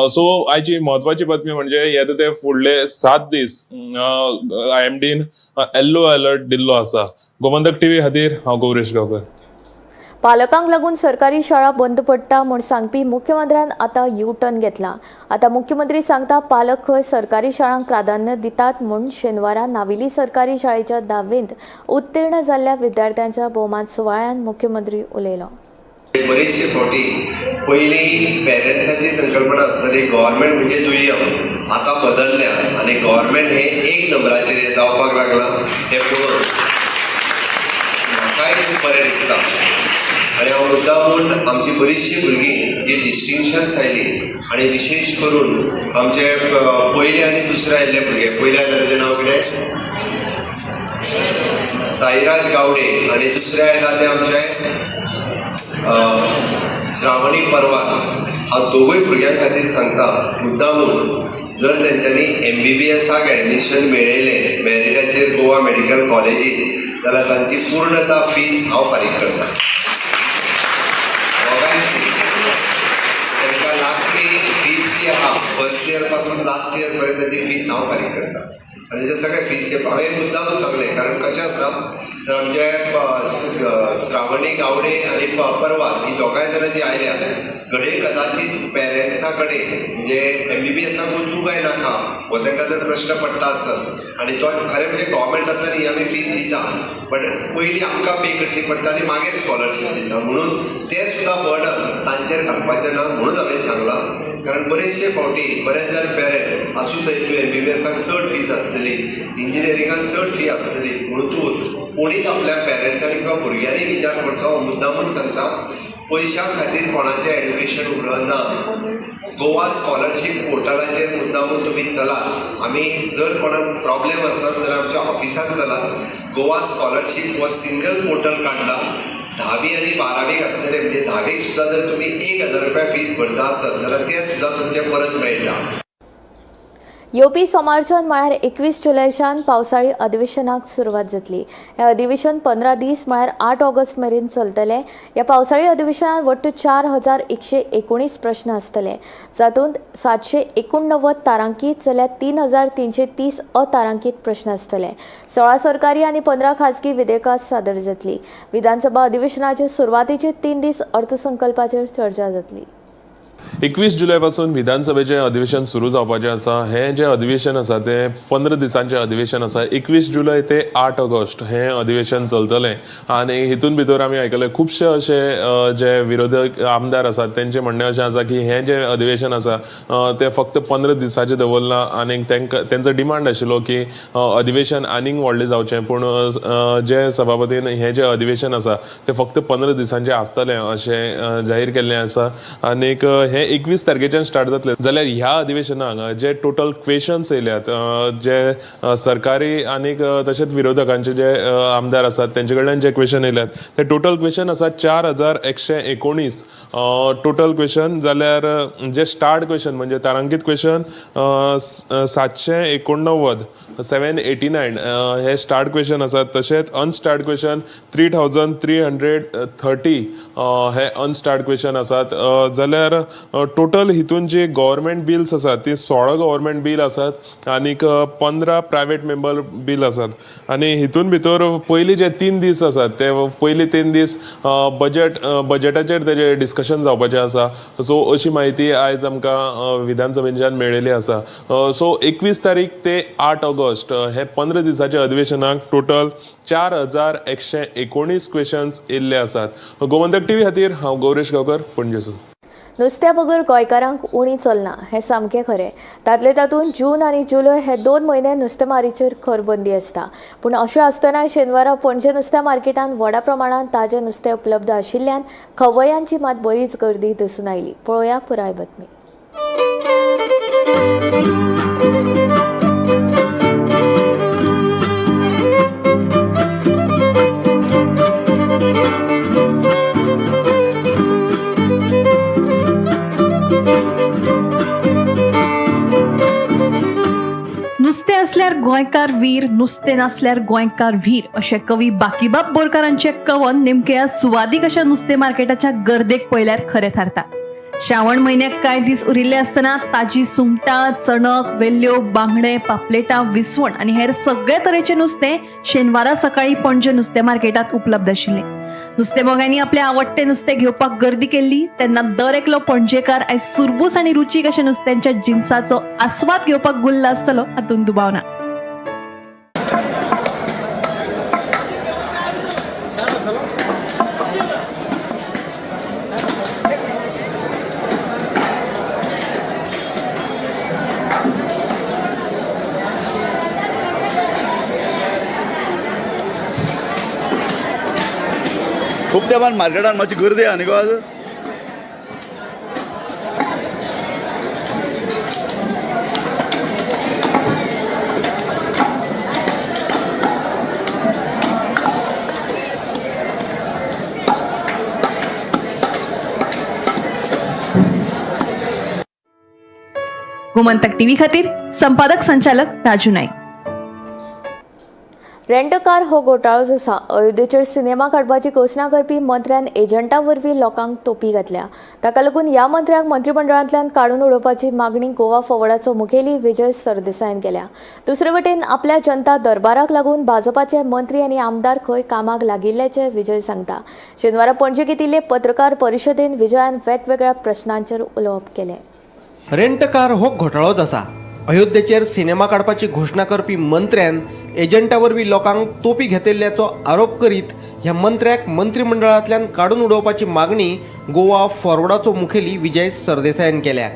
सो आयची महत्वाची बातमी म्हणजे येता ते फुडले 7 दीस IMDन येल्लो अलर्ट दिल्लो आसा. गोमंतक टीव्ही खातीर हांव गौरेश गांवकर. पालकांक लागून सरकारी शाळा बंद पडटा म्हूण सांगपी मुख्यमंत्र्यान आतां यू टर्न घेतला. आतां मुख्यमंत्री सांगता पालक खंय सरकारी शाळांक प्राधान्य दितात म्हूण शेनवारा नाविली सरकारी शाळेच्या 10वींत उत्तीर्ण जाल्ल्या विद्यार्थ्यांच्या भोवमान सुवाळ्यान मुख्यमंत्री उलयलो. बरेचशे फावटी पयलीं पेरंट्साची संकल्पना आसताली गव्हर्मेंट म्हणजे दुय्यम, आतां बदलल्या आनी गव्हर्मेंट हे एक नंबराचेर जावपाक लागला हें पळोवन म्हाकाय खूब बरें दिसता. आनी हांव मुद्दामून आमची बरीचशी भुरगीं जी डिस्टिंक्शन्स आयली आनी विशेश करून आमचे पयले आनी दुसरे आयिल्ले भुरगे, पयले आयिल्ले ताचें नांव कितें साईराज गावडे आनी दुसरे आयला ते आमचे श्रावणी परवार. हांव दोगूय भुरग्यां खातीर सांगता मुद्दामून जर तेंच्यांनी MBBSाक एडमिशन मेळयलें मेरिटाचेर गोवा मेडिकल कॉलेजीत जाल्यार तांची पूर्णता फीस हांव फारीक करता. तांकां लास्ट फीस जी आहा फर्स्ट इयर पासून लास्ट इयर पर्यंत तांची फीस हांव फारीक करता. आनी तेजे सगळे फीसचे हांवें मुद्दामूच सांगलें कारण कशें आसा तर आमचे श्रावणी गावडे आनी परवार ही दोगांय जाणां जी आयल्या घडये कदाचित पेरंट्सा कडेन म्हणजे MBBSाक वचूंक काय नाका हो तांकां जर प्रश्न पडटा आसत आनी तो खरें म्हणजे गव्हर्मेंटांतल्यान आमी फीस दिता बट पयलीं आमकां पे करची पडटा आनी मागीर स्कॉलरशीप दिता म्हणून तें सुद्दां बर्डन तांचेर घालपाचें ना म्हणून हांवें सांगलां. कारण बरेचशे फावटी बरेच जर पेरंट आसूं थंय तूं MBBSाक चड फीस आसतली इंजिनियरिंगाक चड फी आसतली म्हणून तूं कोणीच आपल्या पेरंट्सांनी किंवा भुरग्यांनी विचार करता हांव मुद्दामून सांगता पयशां खातीर कोणाचें एड्युकेशन उरना. गोवा स्कॉलरशीप पोर्टलाचेर मुद्दामून तुमी चलात. आमी जर कोणाक प्रॉब्लेम आसत जाल्यार आमच्या ऑफिसाक चलात. गोवा स्कॉलरशीप हो सिंगल पोर्टल काडला. 10वी आनी 12वीक आसतले म्हणजे 10वीक सुद्दां जर तुमी 1000 रुपया फीस भरता आसत जाल्यार तें सुद्दां तुमचें परत मेळटा. येवपी सोमारच्यान म्हळ्यार 21 जुलयच्यान पावसाळी अधिवेशनाक सुरवात जातली. हे अधिवेशन 15 दीस म्हळ्यार 8 ऑगस्ट मेरेन चलतले. ह्या पावसाळी अधिवेशनात वट्ट 4119 प्रश्न आसतले. जातूंत 789 तारांकीत जाल्यार 3330 अतारांकीत प्रश्न आसतले. 16 सरकारी आनी 15 खाजगी विधेयकां सादर जातली. विधानसभा अधिवेशनाचे सुरवातीचे 3 दीस अर्थसंकल्पाचेर चर्चा जातली. 21 जुलय पासून विधानसभेचें अधिवेशन सुरू जावपाचें आसा. हें जें अधिवेशन आसा तें 15 दिसांचें अधिवेशन आसा. 21 जुलय ते 8 ऑगस्ट हें अधिवेशन चलतलें. आनी हितून भितर आमी आयकलें खुबशे अशे जे विरोधक आमदार आसात तेंचें म्हणणें अशें आसा की हें जें अधिवेशन आसा तें फक्त 15 दिसांचें दवरलां आनी तेंचो डिमांड आशिल्लो की अधिवेशन आनीक व्हडलें जावचें पूण जे सभापतीन हें जें अधिवेशन आसा तें फक्त 15 दिसांचें आसतलें अशें जाहीर केल्लें आसा. आनीक हे 21 तारखेच्यान स्टार्ट जातले जाल्यार ह्या अधिवेशनाक जे टोटल क्वेश्चन्स येयल्यात जे सरकारी आनीक तशेंच विरोधकांचे जे आमदार आसात तेंचे कडल्यान जे क्वेश्चन येयल्यात ते टोटल क्वेश्चन आसा 4119 टोटल क्वेश्चन. जाल्यार जे स्टार्ट क्वेश्चन म्हणजे तारांकीत क्वेश्चन 789 789 हे स्टार्ट क्वेश्चन आसात. तशेंच अनस्टार्ट क्वेश्चन 3330 हे अनस्टार्ट क्वेश्चन आसात. जाल्यार टोटल हितून जे गव्हर्मेंट बिल्स आसात ती 16 गव्हर्मेंट बिल आसात आनीक 15 प्रायवेट मेंबर बिल आसात आनी हितून भितर पयलीं जे 3 दीस आसात ते पयलीं 3 दीस बजेटाचेर तेजे डिस्कशन जावपाचें आसा. सो अशी म्हायती आयज आमकां विधानसभेच्यान मेळिल्ली आसा. सो 21 तारीख ते 8 ऑगस्ट हे 15 दिसाच्या अधिवेशनाक टोटल 4119 क्वेश्चन्स येयल्ले आसात. गोमंतक टीव्ही खातीर हांव गौरेश गांवकर, पणजेसून. नुस्त्या बगर गोंयकारांक उणी चलना हें सामकें खरें. तातूंत जून आनी जुलय हे 2 म्हयने नुस्तेंमारीचेर खरबंदी आसता. पूण अशें आसतना शेनवारा पणजे नुस्त्या मार्केटांत व्हडा प्रमाणांत ताजें नुस्तें उपलब्ध आशिल्ल्यान खवयांची मात बरीच गर्दी दिसून आयली. पळोवया पुराय बातमी. नुस्तें असल्यार गोंयकार वीर, नुस्तें नासल्यार गोंयकार वीर अशें कवी बाकीबाब बोरकारांचें कवन नेमके ह्या सुवादीक अशा नुस्तें मार्केटाच्या गर्देक पळयल्यार खरें थारता. श्रावण म्हयन्याक कांय दीस उरिल्ले आसतना ताजी सुंगटां, चणक, वेल्ल्यो, बांगडे, पापलेटां, विसवण आनी हेर सगळे तरेचें नुस्तें शेनवारा सकाळीं पणजे नुस्तें मार्केटांत उपलब्ध आशिल्लें. नुस्तेंमोगांनी आपलें आवडटें नुस्तें घेवपाक गर्दी केल्ली तेन्ना दर एकलो पणजेकार आयज सुरबूस आनी रुचीक अशा नुस्त्यांच्या जिन्साचो आस्वाद घेवपाक गुल्ल आसतलो हातूंत दुबाव ना. खूब तेंपान मार्केटान मातशी गर्दी आहा न्ही गो आज. गोमंतक टीव्ही खातीर संपादक संचालक राजू नाईक. रेंट कार हो घोटाळोच आसा. अयोध्येचेर सिनेमा काडपाची घोशणा करपी मंत्र्यान एजंटा वरवीं लोकांक तोपी घातल्या. ताका लागून ह्या मंत्र्याक मंत्रिमंडळांतल्यान काडून उडोवपाची मागणी गोवा फॉवर्डाचो मुखेली विजय सरदेसायान केल्या. दुसरे वटेन आपल्या जनता दरबाराक लागून भाजपाचे मंत्री आनी आमदार खंय कामाक लागिल्ल्याचे विजय सांगता. शेनवारा पणजे घेतिल्ले पत्रकार परिशदेन विजयान वेगवेगळ्या प्रश्नांचेर उलोवप केलें. रेंट कार हो घोटाळोच आसा. अयोध्येचेर सिनेमा काडपाची घोशणा करपी मंत्र्यान एजंटा वरवीं लोकांक तोपी घेतिल्ल्याचो आरोप करीत ह्या मंत्र्याक मंत्रिमंडळांतल्यान काडून उडोवपाची मागणी गोवा फॉरवर्डाचो मुखेली विजय सरदेसायान केल्या.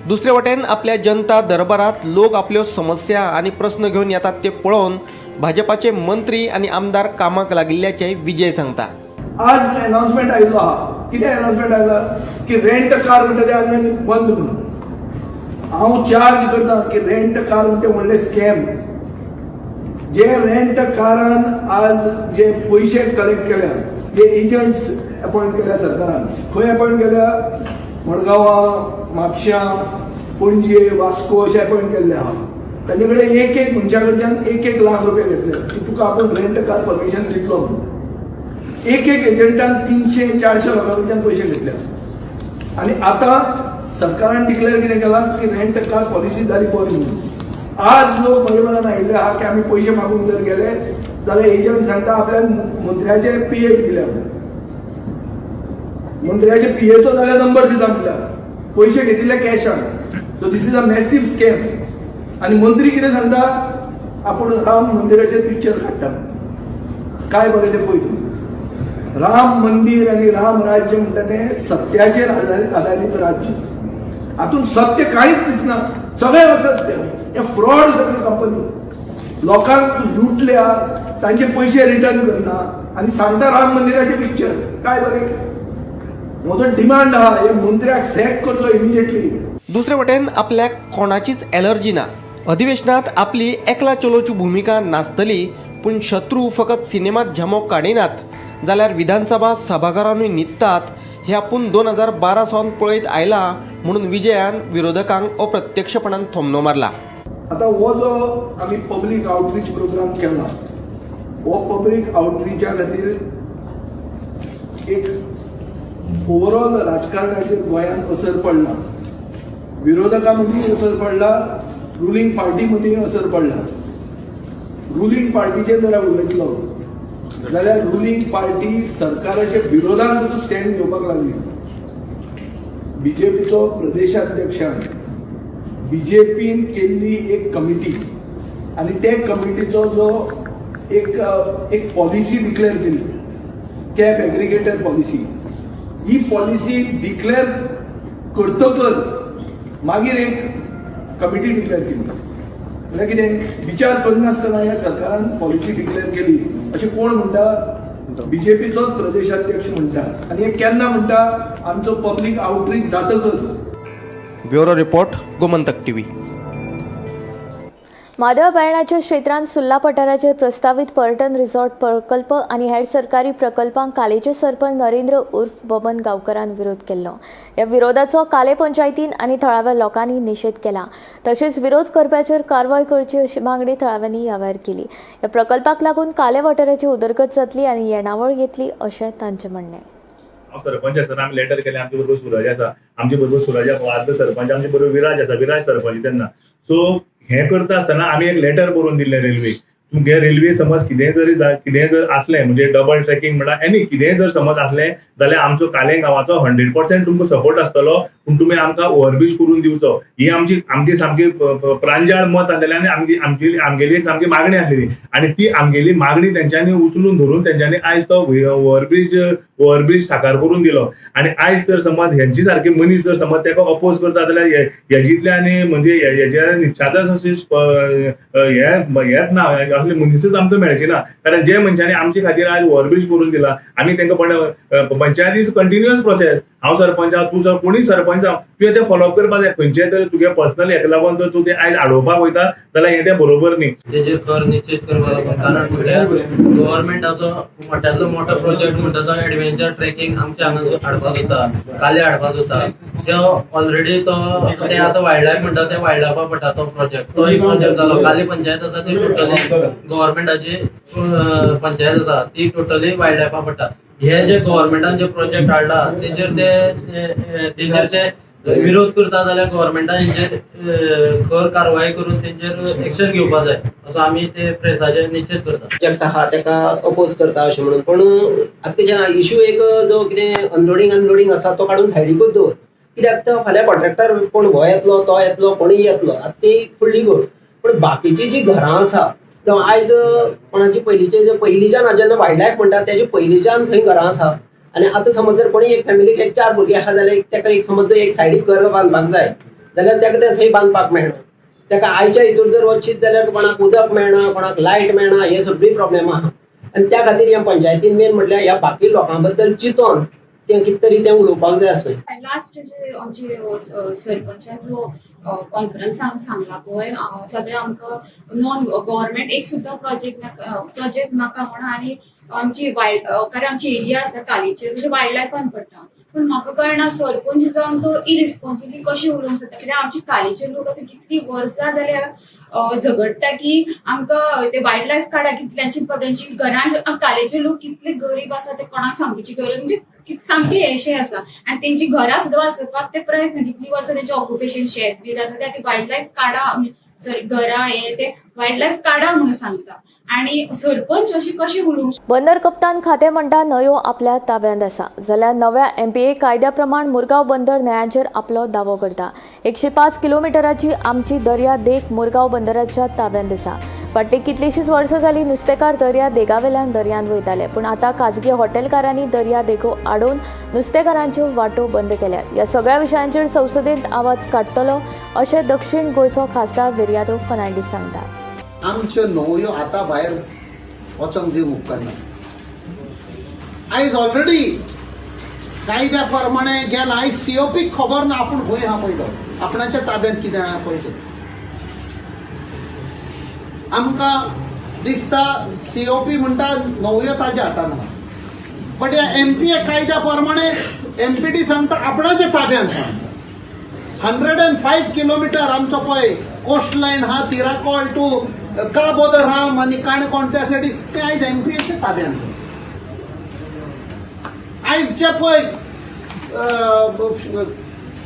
दुसरे वटेन आपल्या जनता दरबारात लोक आपल्यो समस्या आनी प्रस्न घेवन येतात ते पळोवन भाजपाचे मंत्री आनी आमदार कामाक लागिल्ल्याचे विजय सांगता. आज अनाउन्समेंट आयिल्लो आहा. कितें अनाउन्समेंट आयला की रेंट कार म्हणटा ते आमी बंद म्हणून. हांव चार्ज करता की रेंट कार म्हणटा ते व्हडले स्कॅम. जे रेंट कारान आज जे पयशे कलेक्ट केल्या, जे एजंट्स अपॉइंट केल्या सरकारान, खंय अपॉइंट केल्या? मडगांवां, म्हापशां, पणजे, वास्को अशे अपॉइंट केल्ले आहा. ताजे कडेन एक मनशा कडच्यान 1 लाख रुपया घेतले की तुका आपूण रेंट कार परमिशन दितलो म्हणून. एक एजंटान 300-400 लोकां कडच्यान पयशे घेतले. आनी आतां सरकारान डिक्लेअर कितें केलां की रेंट कार पॉलिसी जाली बरी म्हणून. आज लोक म्हजे मनान आयिल्ले आहा की आमी पयशे मागूंक जर गेले जाल्यार एजंट सांगता आपल्या मंत्र्याचे PA दिल्या. मंत्र्याचे PAचो जाल्यार नंबर दिता म्हणल्यार पयशे घेतिल्ले कॅशान. So this is a massive scam. आनी मंत्री कितें सांगता? आपूण राम मंदिराचेर पिक्चर काडटा. काय बरें तें पळय. राम मंदिर आनी राम राज्य म्हणटा तें सत्याचेर आधारीत राज्य. हातूंत सत्य कांयच दिसना. सगळें असत्य. हे फ्रॉड सगळी कंपनी. लोकांक लुटल्या, तांचे पयशे रिटर्न करना आनी सांगता राम मंदिराचे पिक्चर. काय बरें. म्हजो डिमांड आहा हे मंत्र्याक सॅक करचो इमिजिएटली. दुसरे वटेन आपल्याक कोणाचीच एलर्जी ना. अधिवेशनात आपली एकला चलोवची भुमिका नासतली, पूण शत्रू फकत सिनेमात झमक काडिनात जाल्यार विधानसभा सभाघरांनूय न्हिदतात हे आपूण 2012 सावन पळयत आयला म्हणून विजयान विरोधकांक अप्रत्यक्षपणान थोमणो मारला. आता हो जो आमी पब्लीक आउटरीच प्रोग्राम केला, हो पब्लीक आउटरीचा खातीर एक ओव्हरऑल राजकारणाचेर गोंयांत असर पडला, विरोधकां मदीं असर पडला, रुलींग पार्टी मदीं असर पडला. रुलींग पार्टीचेर जर हांव उलयतलो जाल्यार रुलींग पार्टी सरकाराच्या विरोधांत स्टँड घेवपाक लागली. बीजेपीचो प्रदेशाध्यक्षान बीजेपीन केल्ली एक कमिटी आनी ते कमिटीचो जो एक पॉलिसी डिक्लेअर केली, कॅब एग्रिगेटर पॉलिसी, ही पॉलिसी डिक्लेअर करतकच मागीर एक कमिटी डिक्लेअर केली. म्हणजे कितें विचार करनासतना ह्या सरकारान पॉलिसी डिक्लेअर केली अशें कोण म्हणटा? बीजेपीचोच प्रदेशाध्यक्ष म्हणटा. आनी हे केन्ना म्हणटा? आमचो पब्लीक आउटरीच जातकच. Bureau report Gomantak TV. माधव अभयारण्याच्या क्षेत्रांत सुर्ला पठाराचेर प्रस्तावित पर्यटन रिसॉर्ट प्रकल्प आनी हेर सरकारी प्रकल्पांक कालेचे सरपंच नरेंद्र उर्फ बबन गांवकरान विरोध केल्लो. ह्या विरोधाचो काले पंचायतीन आनी थळाव्या लोकांनी निशेध केला. तशेंच विरोध करप्याचेर कारवाय करची अशी मागणी थळाव्यांनी ह्या वेळार केली. ह्या प्रकल्पाक लागून काले वाठाराची उदरगत जातली आनी येणावळ येतली अशें तांचें म्हणणें. हांव सरपंच आसतना आमी लेटर केलें. आमचे बरोबर सुरज आसा, आमचे बरोबर सुरज आदलो सरपंच, आमचे बरोबर विराज आसा, विराज सरपंच तेन्ना. सो हें करता आसतना आमी एक लेटर बरोवन दिल्लें रेल्वेक. तुमगे रेल्वे समज कितेंय जर आसलें म्हणजे डबल ट्रॅकिंग म्हणटा एनी कितेंय जर समज आसलें जाल्यार आमचो काले गांवाचो 100% तुमकां सपोर्ट आसतलो, पूण तुमी आमकां ओव्हरब्रीज करून दिवचो. ही आमची सामकी प्रांजळ मत आसलेलें आनी आमगेली एक सामकी मागणी आसलेली. आनी ती आमगेली मागणी तेंच्यांनी उचलून धरून तेंच्यांनी आयज तो ओव्हरब्रीज साकार करून दिलो. आनी आयज जर समज हेंची सारके मनीस जर समज तेका अपोज करता जाल्यार हेजितले आनी म्हणजे हेच्या निश्चातच हेच ना, असले मनीसच आमकां मेळची ना. कारण जे मनशांनी आमचे खातीर आज ओव्हरब्रीज करून दिला आमी तांकां पंचायती कंटिन्युअस प्रोसेस. हांव सरपंच आहा, तूं कोणी सरपंच आहा, तुवें तें फॉलोअप करपाक जाय. खंयचेय तर तुगे पर्सनल हेका लागून जर तूं तें आयज आडोवपाक वयता जाल्यार हें तें बरोबर न्ही. तेजेर कर निश्चित करपाक लागून. कारण म्हटल्यार गव्हर्नमेंटाचो मोठ्यांतलो मोठो प्रोजेक्ट म्हणटा तो एडव्हेंचर ट्रेकिंग आमच्या हांगासर हाडपाक जाता, काले हाडपाक जाता. तो ऑलरेडी ते आतां वायल्ड लायफ म्हणटा ते वायल्ड लायफा पडटा तो प्रोजेक्ट. तो एक प्रोजेक्ट जालो. काली पंचायत आसा ती टोटली गव्हर्नमेंटाची पंचायत आसा ती टोटली वायल्ड लायफा पडटा. हे जे गव्हर्नमेंटान जे प्रोजेक्ट हाडला तेजेर ते विरोध करता जाल्यार गव्हर्नमेंटान हेचेर खर कारवाई करून तेंचेर एक्शन घेवपाक जाय असो आमी ते प्रेसाचे निश्चित करता. प्रोजेक्ट आहा तेका अपोज करता अशें म्हणून. पण आतां इश्यू एक जो कितें अनलोडिंग आसा तो काडून सायडीकूच दवर. कित्याक तो फाल्यां कॉन्ट्रॅक्टर कोण हो येतलो तो येतलो कोणूय येतलो आतां ती फुडली गोष्ट. पण बाकीची जी घरां आसा जावं आयज कोणाची पयलींच्यान जेन्ना वायल्ड लायफ म्हणटा तेजे पयलींच्यान थंय घरां आसा. आनी आतां समज जर कोणी एक फॅमिलीक एक 4 भुरगीं आसा जाल्यार तेका एक समज एक सायडीक घर बांदपाक जाय जाल्यार तेका तें थंय बांदपाक मेळना. तेका आयच्या हितूर जर वचशीत जाल्यार कोणाक उदक मेळना, कोणाक लायट मेळना, हे सगळी प्रॉब्लेम आहा. आनी त्या खातीर ह्या पंचायतीन मेन म्हटल्यार ह्या बाकी लोकां बद्दल चिंतोन तें कितें तरी तें उलोवपाक जाय आसलें. लास्ट जे आमचे सरपंचान जो कॉन्फरन्साक सांगला पळय सगळे आमकां नॉन गव्हर्नमेंट एक सुद्दां प्रोजेक्ट नाका म्हणून. आनी आमची कारण आमची एरिया आसा कालीचेर म्हणजे वायल्ड लायफान पडटा. पूण म्हाका कळना सरपंच जावन तो इरिस्पॉन्सिबली कशें उलोवंक शकता. कित्याक आमचे कालीचे लोक अशें कितलीं वर्सां जाल्यार झगडटा की आमकां ते वायल्ड लायफ काडा. कितल्यांची तेंची घरां कालेचे लोक कितले गरीब आसा ते कोणाक सांगपाची गरज म्हणजे सामकें हेशें आसा. आनी तेंची घरां सुद्दां वाचोवपाक ते प्रयत्न कितलीं वर्सां तेंचे ऑक्युपेशन शेत बी आसा ते वायल्ड लायफ काडा घरां हे ते वायल्ड लायफ काडा म्हणून सांगता. आनी सरपंच अशी कशी उलोवंक. बंदर कप्तान खातें म्हणटा न्हंयो आपल्या ताब्यांत आसा जाल्यार नव्या MPA कायद्या प्रमाण मुरगांव बंदर न्हंयांचेर आपलो दावो करता. 105 किलोमिटराची आमची दर्या देग मुरगांव बंदराच्या ताब्यांत आसा. फाटलीं कितलींशींच वर्सां जालीं नुस्तेकार दर्या देगावेल्यान दर्यांत वयताले, पूण आतां खाजगी हॉटेलकारांनी दर्या देगो आडोवन नुस्तेकारांच्यो वाटो बंद केल्यात. ह्या सगळ्या विशयांचेर संसदेंत आवाज काडटलो अशें दक्षिण गोंयचो खासदार विर्यादो फर्नांडीस सांगता. आमच्यो न्हंयो आतां भायर वचोंक दिवंक उपकारना. आयज ऑलरेडी कायद्या प्रमाणे गेला. आयज COP खबर ना आपूण खंय आहा पळयलो, आपणाच्या ताब्यांत कितें आहा पळय. आमकां दिसता COP म्हणटा न्हंयो ताज्या हातान आहा. बट ह्या MPA कायद्या प्रमाणे MPD सांगता आपणाच्या ताब्यांत आहा. 105 किलोमीटर आमचो पळय कोस्ट लायन हा तिराकोल टू काबोदराम आनी काणकोण त्या सायडीक ते आयज MPAच्या ताब्यांत. आयज जे पळय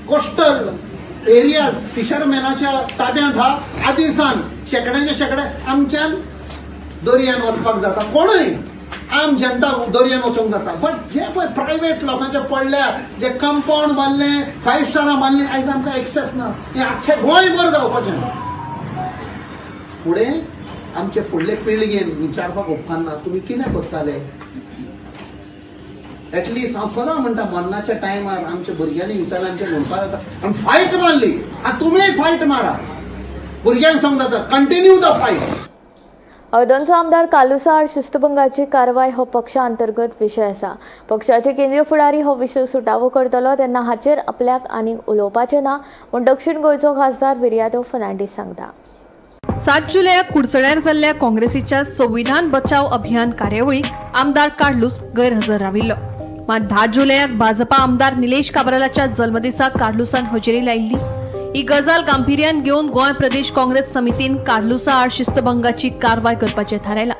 कोस्टल एरिया फिशरमॅनाच्या ताब्यांत हा आदिसान शेकड्याचे शेकडे आमच्यान दर्यान वचपाक जाता कोणूय आम जनता दर्यान वचूंक जाता बट जे पळय प्रायवेट लोकांचे पडल्या जे कंपाऊंड बांदले 5 स्टारां बांदली आयज आमकां एक्सेस ना हें आख्खें गोंयभर जावपाचें फुडें आमचे फुडले पिळगेन विचारपाक उपकारना तुमी कितें करताले एटलिस्ट हांव सदां म्हणटा मरणाच्या टायमार आमच्या भुरग्यांनी विचारलें आमच्या म्हणपाक जाता आमी फायट मारली आतां तुमीय फायट मारा भुरग्यांक समजता कंटिन्यू द फायट. हळदोणचो आमदार कालुसा आड शिस्तभंगाची कारवाय हो पक्षा अंतर्गत विशय आसा. पक्षाचे केंद्रीय फुडारी हो विशय सुटावो करतलो तेन्ना हाचेर आपल्याक आनीक उलोवपाचें ना म्हूण दक्षिण गोंयचो खासदार विर्यादो फर्नांडीस सांगता. 7 जुलयाक कुडचड्यार जाल्ल्या काँग्रेसीच्या संविधान बचाव अभियान कार्यावळीक आमदार कार्लूस गैरहजर राविल्लो. मात 10 जुलयाक भाजपा आमदार निलेश काब्रालाच्या जल्मदिसाक कार्लूसान हजेरी लायिल्ली. ही गजाल गांभीर्यान घेवन गोंय प्रदेश काँग्रेस समितीन कार्लूसा आड शिस्तभंगाची कारवाय करपाचें थारायला.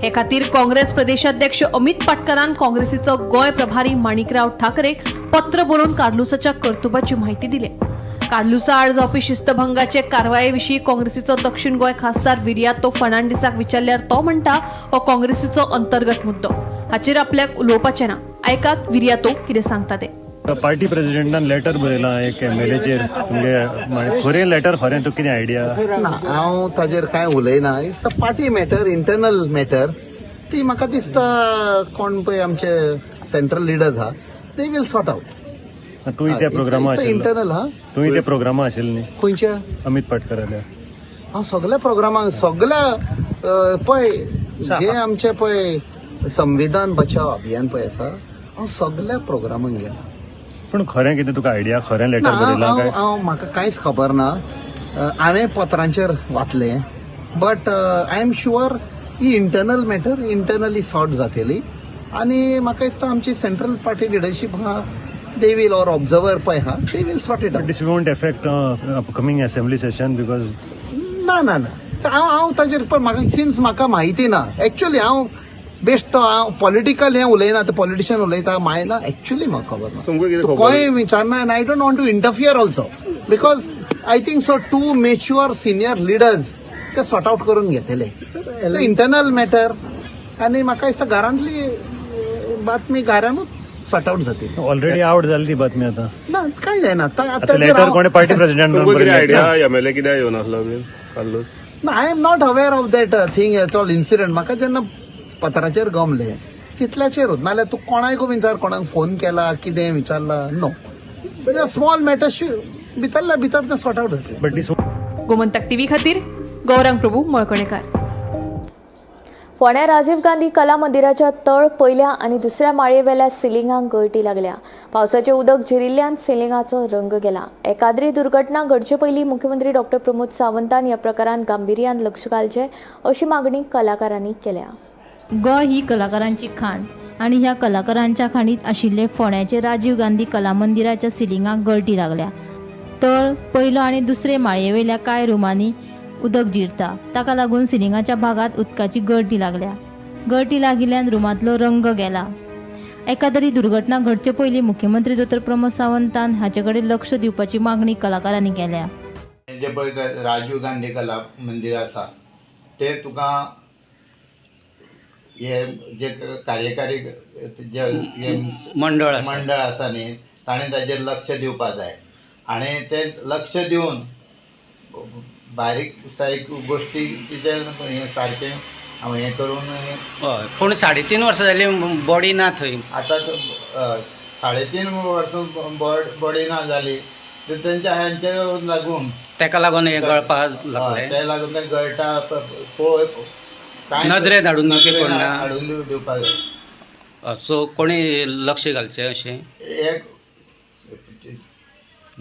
हे खातीर काँग्रेस प्रदेशाध्यक्ष अमित पाटकरान काँग्रेसीचो गोंय प्रभारी माणिकराव ठाकरेक पत्र बरोवन कार्लूसाच्या कर्तुबाची म्हायती दिली. कार्लूसा आड जावपी शिस्तभंगाचे कारवाये विशीं काँग्रेसीचो दक्षिण गोंय खासदार विर्यादो फर्नांडीसाक विचारल्यार तो म्हणटा हो काँग्रेसीचो अंतर्गत मुद्दो हाचेर आपल्याक उलोवपाचें ना. आयकात विर्यादो कितें सांगता ते. पार्टी प्रेसिडेंटान लेटर बरयलां एक एमएलएचेर तुमगे खरें लेटर खरें तुका कितें आयडिया ना हांव ताजेर कांय उलयना it's a party matter internal matter ती म्हाका दिसता कोण पळय आमचे सेंट्रल लिडर्स आहा दे वील सॉर्ट आउट. तूंय त्या प्रोग्रामा इंटरनल हा तूंय त्या प्रोग्रामा आशिल्ली न्ही खंयच्या अमित पाटकराल्या हांव सगळ्या प्रोग्रामांक सगळ्या पळय जे आमचे पळय संविधान बचाव अभियान पळय आसा हांव सगळ्या प्रोग्रामांक गेला. पूण खरें कितें तुका आयडिया खरें लेटर बरयलां काय म्हाका कांयच खबर ना हांवें पत्रांचेर वाचलें but I am sure he internal matter internally sort जातली आनी म्हाका दिसता आमची सेंट्रल पार्टी लिडरशीप आहा दे वील ऑर ऑब्झर्वर पळय आहा they will sort it out. This won't affect upcoming assembly session because ना हांव ताजेर पळय म्हाका सिन्स म्हाका म्हायती ना एक्चुअली हांव बेस्ट हांव पॉलिटिकल हें उलयना ते पॉलिटिशियन उलयता ना एक्चुअली म्हाका खबर ना खंय विचारना आनी I don't want to interfere also because I think so 2 mature senior leaders ते सॉर्ट आउट करून घेतले इंटरनल मॅटर आनी म्हाका दिसता घरांतली बातमी घरानूच सॉर्ट आउट जातली. ऑलरेडी आउट जाली ती बातमी आतां ना कांय जायना लेटर कोणे पार्टी प्रेसिडेंट आयडिया एमएलए कितें येवन आसलो कार्लोस ना I am not aware of that thing at all incident म्हाका जेन्ना पत्राचेर गमले तितल्याचेरूच नाल्यार तूं कोणाक विचार कोणाक फोन केला कितें विचारला नो स्मॉल मॅटर्स भितरल्या भितर तें सॉर्ट आउट जातलें. गोमंतक टीव्ही खातीर गौरंग प्रभू मळकणेकार. फोंड्या राजीव गांधी कला मंदिराच्या तळ पयल्या आनी दुसऱ्या माळयेवेल्या सिलिंगांक गळटी लागल्या. पावसाचें उदक जिरिल्ल्यान सिलिंगाचो रंग गेला. एकाद्री दुर्घटना घडचे पयलीं मुख्यमंत्री डॉ. प्रमोद सावंतान ह्या प्रकारांत गांभीर्यान लक्ष घालचें अशी मागणी कलाकारांनी केल्या. गोंय ही कलाकारांची खाण आणि ह्या कलाकारांच्या खाणीत आशिल्ले फोंड्याचे राजीव गांधी कला मंदिराच्या सिलिंगाक गळटी लागल्या. तळ पयलो आनी दुसरे माळयेवेल्या कांय रुमांनी उदक जिरता ताका लागून सिलिंगाच्या भागात उदकाची गळटी लागल्या. गळटी लागिल्ल्यान रुमांतलो रंग गेला. एकाद्री दुर्घटना घडचे पयलीं मुख्यमंत्री डॉ. प्रमोद सावंतान हाचे कडेन लक्ष दिवपाची मागणी कलाकारांनी केल्या. जे पळय राजीव गांधी कला मंदिर आसा ते तुका हे जे कार्यकारी जे मंडळ आसा न्ही ताणें ताजेर लक्ष दिवपाक जाय आनी ते लक्ष दिवन बारीक सारीक गोश्टी तिचे सारकें हें करून हय पूण 3.5 वर्सां जाली बॉडी ना थंय आतां 3.5 वर्सां बॉडी ना जाली तर तेंच्या हांचे लागून ताका लागून हें गळपाक लागलें ते लागून तें गळटा पळय नदरेत हाडून पडना हाडून दिवपाक जाय. सो कोणी लक्ष घालचें अशें एक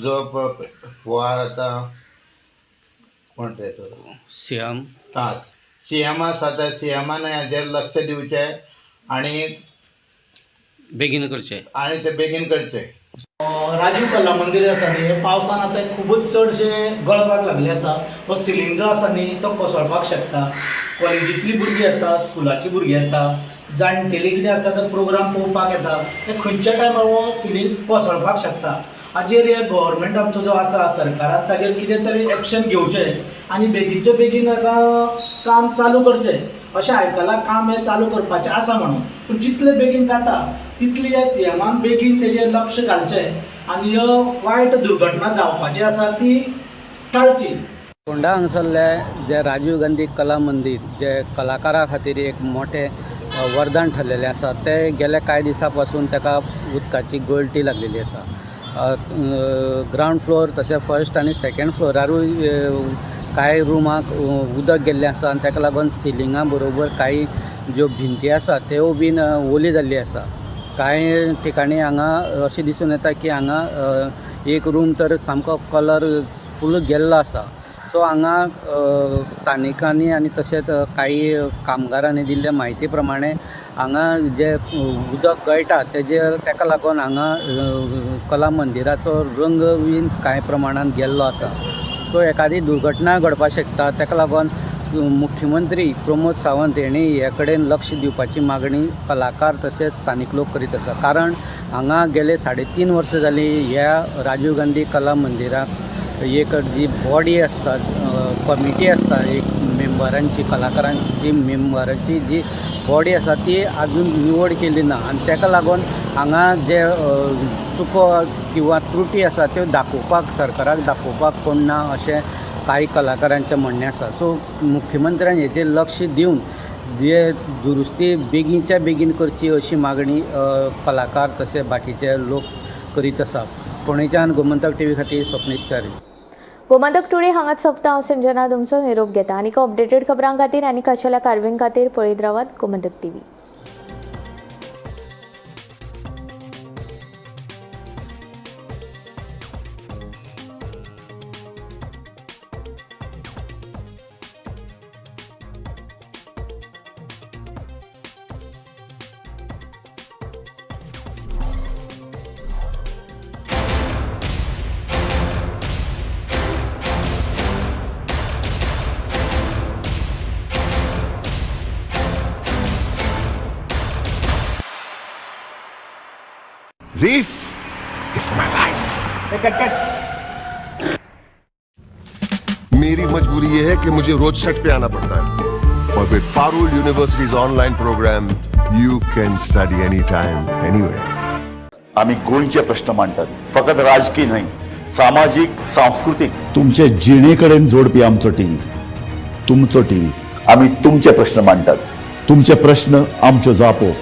जो हो आतां कोण ते सीएम सीएम आसा त्या सीएमान हाजेर लक्ष दिवचें आनी बेगीन करचें आनी ते बेगीन करचें. राजीव कला मंदिर आसा न्ही पावसान आतां खूबच चडशे गळपाक लागले आसा. हो सिलिंग जो आसा न्ही तो कोसळपाक शकता. कॉलेजींतलीं भुरगीं येता स्कुलाची भुरगीं येता जाणटेली कितें आसा तो प्रोग्राम पळोवपाक येता ते खंयच्या टायमार हो सिलींग कोसळपाक शकता. हाजेर हे गव्हर्मेंट आमचो जो आसा सरकारान ताजेर कितें तरी एक्शन घेवचें आनी बेगीनचे बेगीन हाका काम चालू करचें अशें आयकलां. काम हें चालू करपाचें आसा म्हणून, पूण जितले बेगीन जाता तितली ह्या सीएमान बेगीन तेजेर लक्ष घालचें आनी ह्यो वायट दुर्घटना जावपाची आसा ती टाळची. फोंडा हांगसरले जे राजीव गांधी कला मंदिर जे कलाकारा खातीर एक मोठें वरदान ठरलेलें आसा ते गेल्या कांय दिसां पासून ताका उदकाची गळटी लागलेली आसा. ग्रावंड फ्लोर तशें फर्स्ट आनी सेकंड फ्लोरारूय कांय रुमाक उदक गेल्लें आसा आनी ताका लागून सिलिंगा बरोबर कांय ज्यो भिंती आसा त्यो बीन ओली जाल्ली आसा. कांय ठिकाणी हांगा अशें दिसून येता की हांगा एक रूम तर सामको कलर फूल गेल्लो आसा. सो हांगा स्थानिकांनी आनी तशेंच काही कामगारांनी दिल्ल्या म्हायती प्रमाणे हांगा जे उदक गळटा ताका लागून हांगा कला मंदिराचो रंग बीन कांय प्रमाणात गेल्लो आसा. सो एखादी दुर्घटना घडपाक शकता. ताका लागून मुख्यमंत्री प्रमोद सावंत हेणी हे कडेन लक्ष दिवपाची मागणी कलाकार तशेंच स्थानीक लोक करीत आसा. कारण हांगा गेले 3.5 वर्सां जालीं ह्या राजीव गांधी कला मंदिराक एक जी बॉडी आसता, कमिटी आसता, एक मेंबरांची कलाकारांची मेंबरांची जी बॉडी आसा ती आजून निवड केली ना आनी ताका लागून हांगा जे चुको किंवा त्रुटी आसा त्यो दाखोवपाक सरकाराक दाखोवपाक कोण ना अशें कांय कलाकारांचें म्हणणें आसा. सो मुख्यमंत्र्यान हेजेर लक्ष दिवन जे दुरुस्ती बेगीनच्या बेगीन करची अशी मागणी कलाकार तशें बाकीचे लोक करीत आसा. पुणेच्यान गोमंतक टीव्ही खातीर स्वप्नीश च्यारी. गोमंतक टुडे हांगाच सोंपता. हांव संजना तुमचो निरोप घेता. आनीक अपडेटेड खबरां खातीर आनी खाशेल्या कारवीं खातीर पळयत रावात Gomantak TV. This is my life. मेरी मजबूरी ये है कि मुझे रोज सेट पे आना पड़ता है और with Parul universities online program you can study any time anywhere. आम्ही गोंयचे प्रश्न मांडतात, फकत राजकीय न्हय, सामाजिक सांस्कृतिक. तुमचे जिणेकडेन जोडपी आमचो टीव्ही, तुमचो टीव्ही. आम्ही तुमचे प्रश्न मांडतात. तुमचे प्रश्न आमच्यो जापो,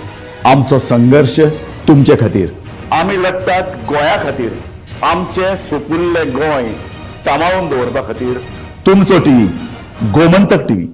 आमचो संघर्ष तुमचे खातीर. आम्ही लढतात गोंया खातीर. आमचे सोपुल्ले गोंय सांबाळून दवरपा खातीर. तुमचो टीव्ही, गोमंतक टीव्ही.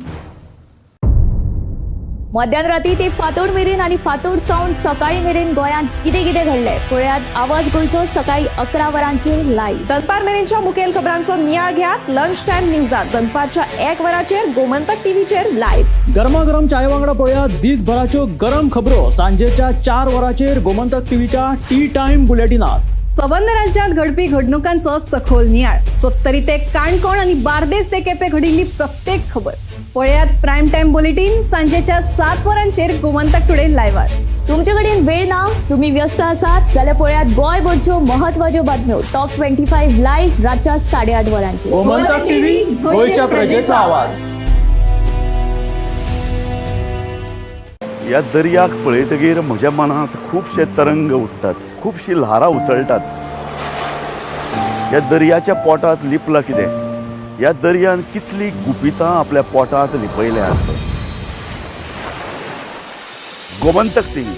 मध्यानराती ते फातोड मेरेन आनी फातोड सावन सकाळी मेरेन गोंयांत कितें कितें घडलें पळयात आवाज गोंयचो सकाळी 11 वरांचेर लायव्ह. दनपार मेरेनच्या मुखेल खबरांचो नियाळ घेयात लंच टायम न्यूजात दनपारच्या 1 वराचेर गोमंतक टीव्हीचेर लायव्ह. गरमागरम चाय वांगडा पळयात दिसभराच्यो गरम खबरो सांजेच्या 4 वराचेर गोमंतक टीव्हीच्या टी टाइम बुलेटिनात. संबंध राज्यांत घडपी घडणुकांचो सखोल नियाळ. सत्तरी ते काणकोण आणि बार्देस ते केपें घडिल्ली प्रत्येक खबर पळयात प्रायम टाइम बुलेटिन सांजेच्या 7 वरांचेर गोमंतक टुडे लायव्हार. तुमचे कडेन वेळ ना, तुम्ही व्यस्त आसात जाल्यार पळयात गोंयभरच्यो महत्वाच्यो बातम्यो टॉप 25 लायव्ह रातच्या 8:30 वरांचेर. गोमंतक टीव्ही, गोंयच्या प्रजेचा आवाज. या दर्याक पळयतकीर म्हज्या मनांत खुबशे तरंग उठतात, खुबशी ल्हारां उसळटात. या दर्याच्या पोटांत लिपलां कितें? या दर्यान कितली गुपितां आपल्या पोटांत लिपयल्यात. गोमंतक टीव्ही.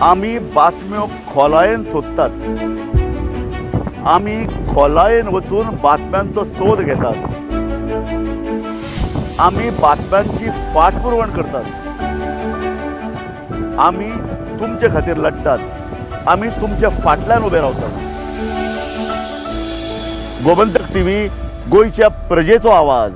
आमी बातम्यो खोलायेन सोदतात. आमी खोलायेन वचून बातम्यांचो सोद घेतात. आमी बातम्यांची फाटपुरवण करतात. आमी तुमचे खातीर लढटात. आमी तुमच्या फाटल्यान उबे रावतात. गोमंतक टीव्ही, गोंयच्या प्रजेचो आवाज.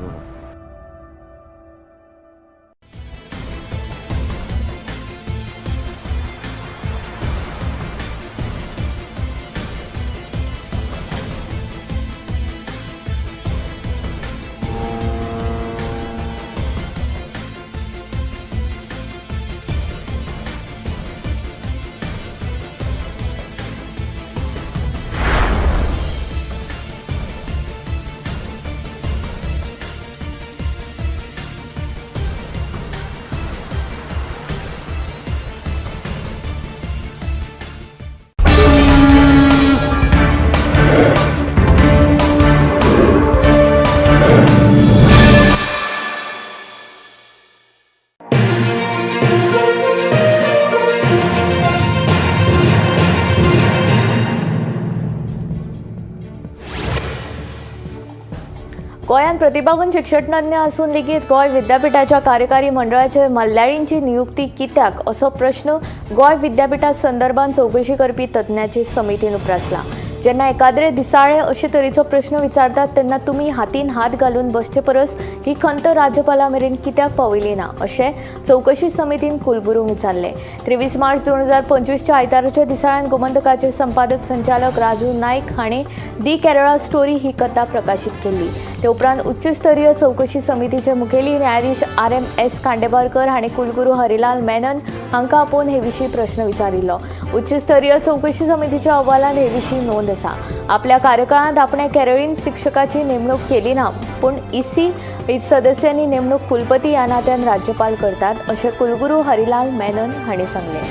गोंयांत प्रतिभावंत शिक्षणतज्ञ असून लेगीत गोंय विद्यापीठाच्या कार्यकारी मंडळाचे मल्लारींची नियुक्ती कित्याक असो प्रश्न गोंय विद्यापीठा संदर्भात चौकशी करपी तज्ञाची समितीन उप्रासला. जेन्ना एकाद्रे दिसाळे अशे तरेचो प्रश्न विचारतात तेन्ना तुमी हातीन हात घालून बसचे परस ही खंत राज्यपाला मेरेन कित्याक पावयली ना अशें चौकशी समितीन कुलगुरूंक विचारलें. 23 मार्च 2025च्या आयताराच्या दिसाळ्यान गोमंतकाचे संपादक संचालक राजू नायक हाणें दी केरळा स्टोरी ही कथा प्रकाशीत केल्ली. ते उपरांत उच्चस्तरीय चौकशी समितीचे मुखेली न्यायाधीश RMS खांडेपारकर हाणें कुलगुरू हरिलाल मेनन हांकां आपोवन हे विशीं प्रश्न विचारिल्लो. उच्चस्तरीय चौकशी समितीच्या अहवालांत हे विशीं नोंद आसा. आपल्या कार्यकाळांत आपणे केरळीन शिक्षकाची नेमणूक केली ना, पूण EC सदस्यांनी नेमणूक कुलपती ह्या नात्यान राज्यपाल करतात अशें कुलगुरू हरिलाल मेनन हांणी सांगलें.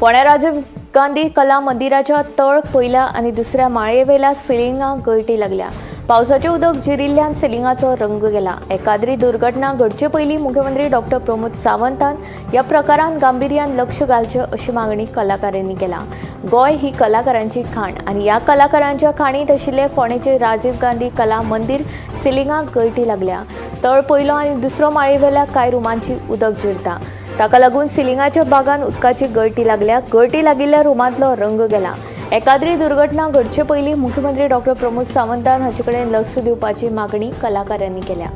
फोंड्या राजीव गांधी कला मंदिराच्या तळ पयल्या आनी दुसऱ्या माळयेवेल्या सिलिंगांक गळटी लागल्या. पावसाचें उदक जिरिल्ल्यान सिलिंगाचो रंग गेला. एकाद्री दुर्घटना घडचे पयलीं मुख्यमंत्री डॉ. प्रमोद सावंतान ह्या प्रकारान गांभीर्यान लक्ष घालचें अशी मागणी कलाकारांनी केला. गोंय ही कलाकारांची खाण आनी ह्या कलाकारांच्या खाणींत आशिल्ले फोंडेचे राजीव गांधी कला मंदिर सिलिंगाक गळटी लागल्या. तळ पयलो आनी दुसरो माळयेवेल्या कांय रुमांची उदक जिरता. ताका लागून सिलिंगाच्या भागान उदकाची गळटी लागल्या. गळटी लागिल्ल्या रुमांतलो रंग गेला. एकाद्री दुर्घटना घडचे पयलीं मुख्यमंत्री डॉ. प्रमोद सावंतान हाचे कडेन लक्ष दिवपाची मागणी कलाकारांनी केल्या.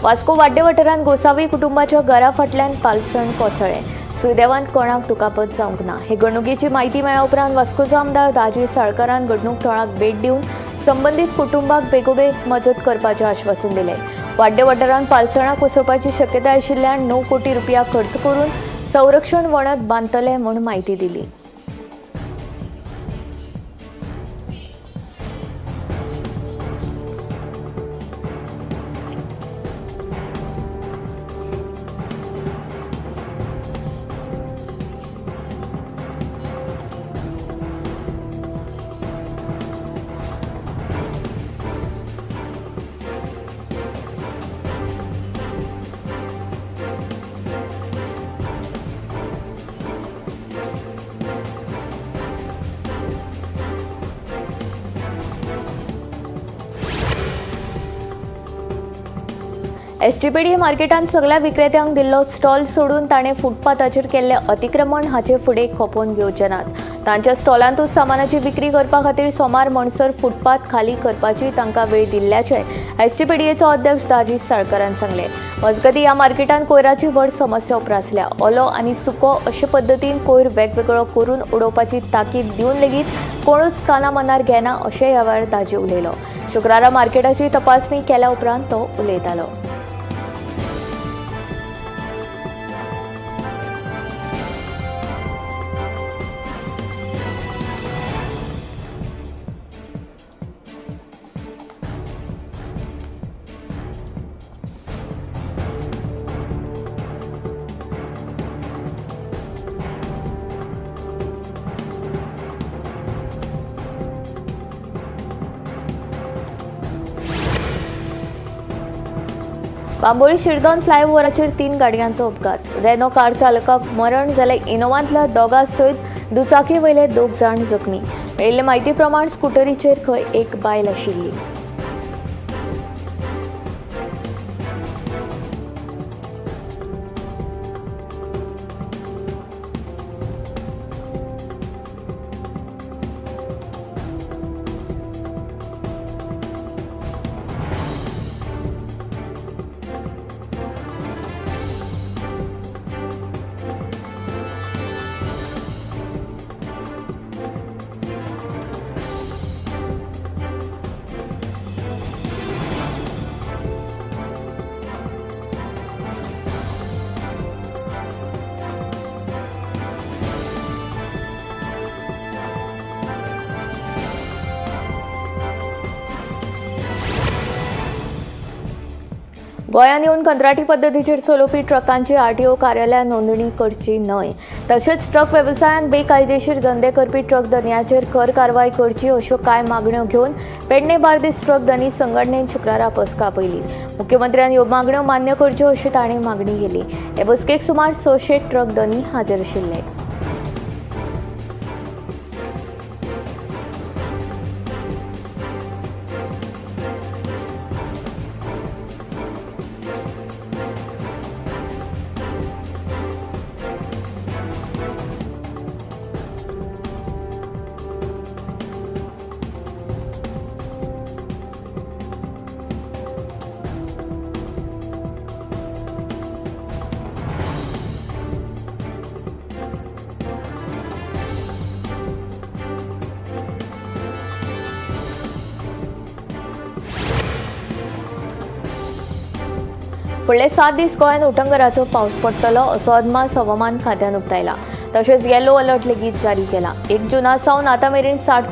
वास्को वाड्डे वाठारांत गोसावी कुटुंबाच्या घरा फाटल्यान पालसण कोसळ्ळें. सुदैवान कोणाक दुखापत जावंक ना. हे घडणुकेची म्हायती मेळ्ळ्या उपरांत वास्कोचो आमदार दाजी साळकारान घडणूक थळाक भेट दिवन संबंदीत कुटुंबाक बेगोबेग मजत करपाचें आश्वासन दिलें. वाड्डे वाठारांत पालसणां कोसळपाची शक्यताय आशिल्ल्यान 9 कोटी रुपया खर्च करून संरक्षण वणत बांदतले म्हूण म्हायती दिली. STPD मार्केटांत सगळ्या विक्रेत्यांक दिल्लो स्टॉल सोडून ताणें फुटपाथाचेर केल्लें अतिक्रमण हाचे फुडें खपोवन घेवचे नात. तांच्या स्टॉलांतूच सामानाची विक्री करपा खातीर सोमार म्हणसर फुटपाथ खाली करपाची तांकां वेळ दिल्ल्याचें STPDचो अध्यक्ष दाजी साळकारान सांगलें. मजगतीं ह्या मार्केटांत कोयराची व्हड समस्या उप्रासल्या. ओलो आनी सुको अशे पद्दतीन कोयर वेगवेगळो करून उडोवपाची ताकीद दिवन लेगीत कोणूच काना मनार घेना अशें ह्या वेळार दाजी उलयलो. शुक्रारा मार्केटाची तपासणी केल्या उपरांत तो उलयतालो. बांबोळी शिरदोन फ्लायओव्हराचेर 3 गाडयांचो अपघात. रेनो कार चालकाक मरण जाल्यार इनोवांतल्या दोगां सयत दुचाकी वयले 2 जाण जखमी. मेळिल्ले म्हायती प्रमाण स्कुटरीचेर खंय एक बायल आशिल्ली. गोंयांत येवन कंत्राटी पद्दतीचेर चलोवपी ट्रकांची आरटीओ कार्यालयात नोंदणी करची न्हय. तशेंच ट्रक वेवसायांत बेकायदेशीर धंदे करपी ट्रक धन्याचेर कर कारवाय करची अश्यो कांय मागण्यो घेवन पेडणे बार्देस ट्रक धनी संघटनेन शुक्रारा बसका आपयली. मुख्यमंत्र्यान ह्यो मागण्यो मान्य करच्यो अशी ताणें मागणी केली. हे बसकेक सुमार 600 ट्रक धनी हाजीर आशिल्ले. फुडले 7 दीस गोंयांत उटंगराचो पावस पडटलो असो अदमास हवामान खात्यान उक्तायला. तशेंच येलो अलर्ट लेगीत जारी केला. 1 जूना सावन आतां मेरेन 60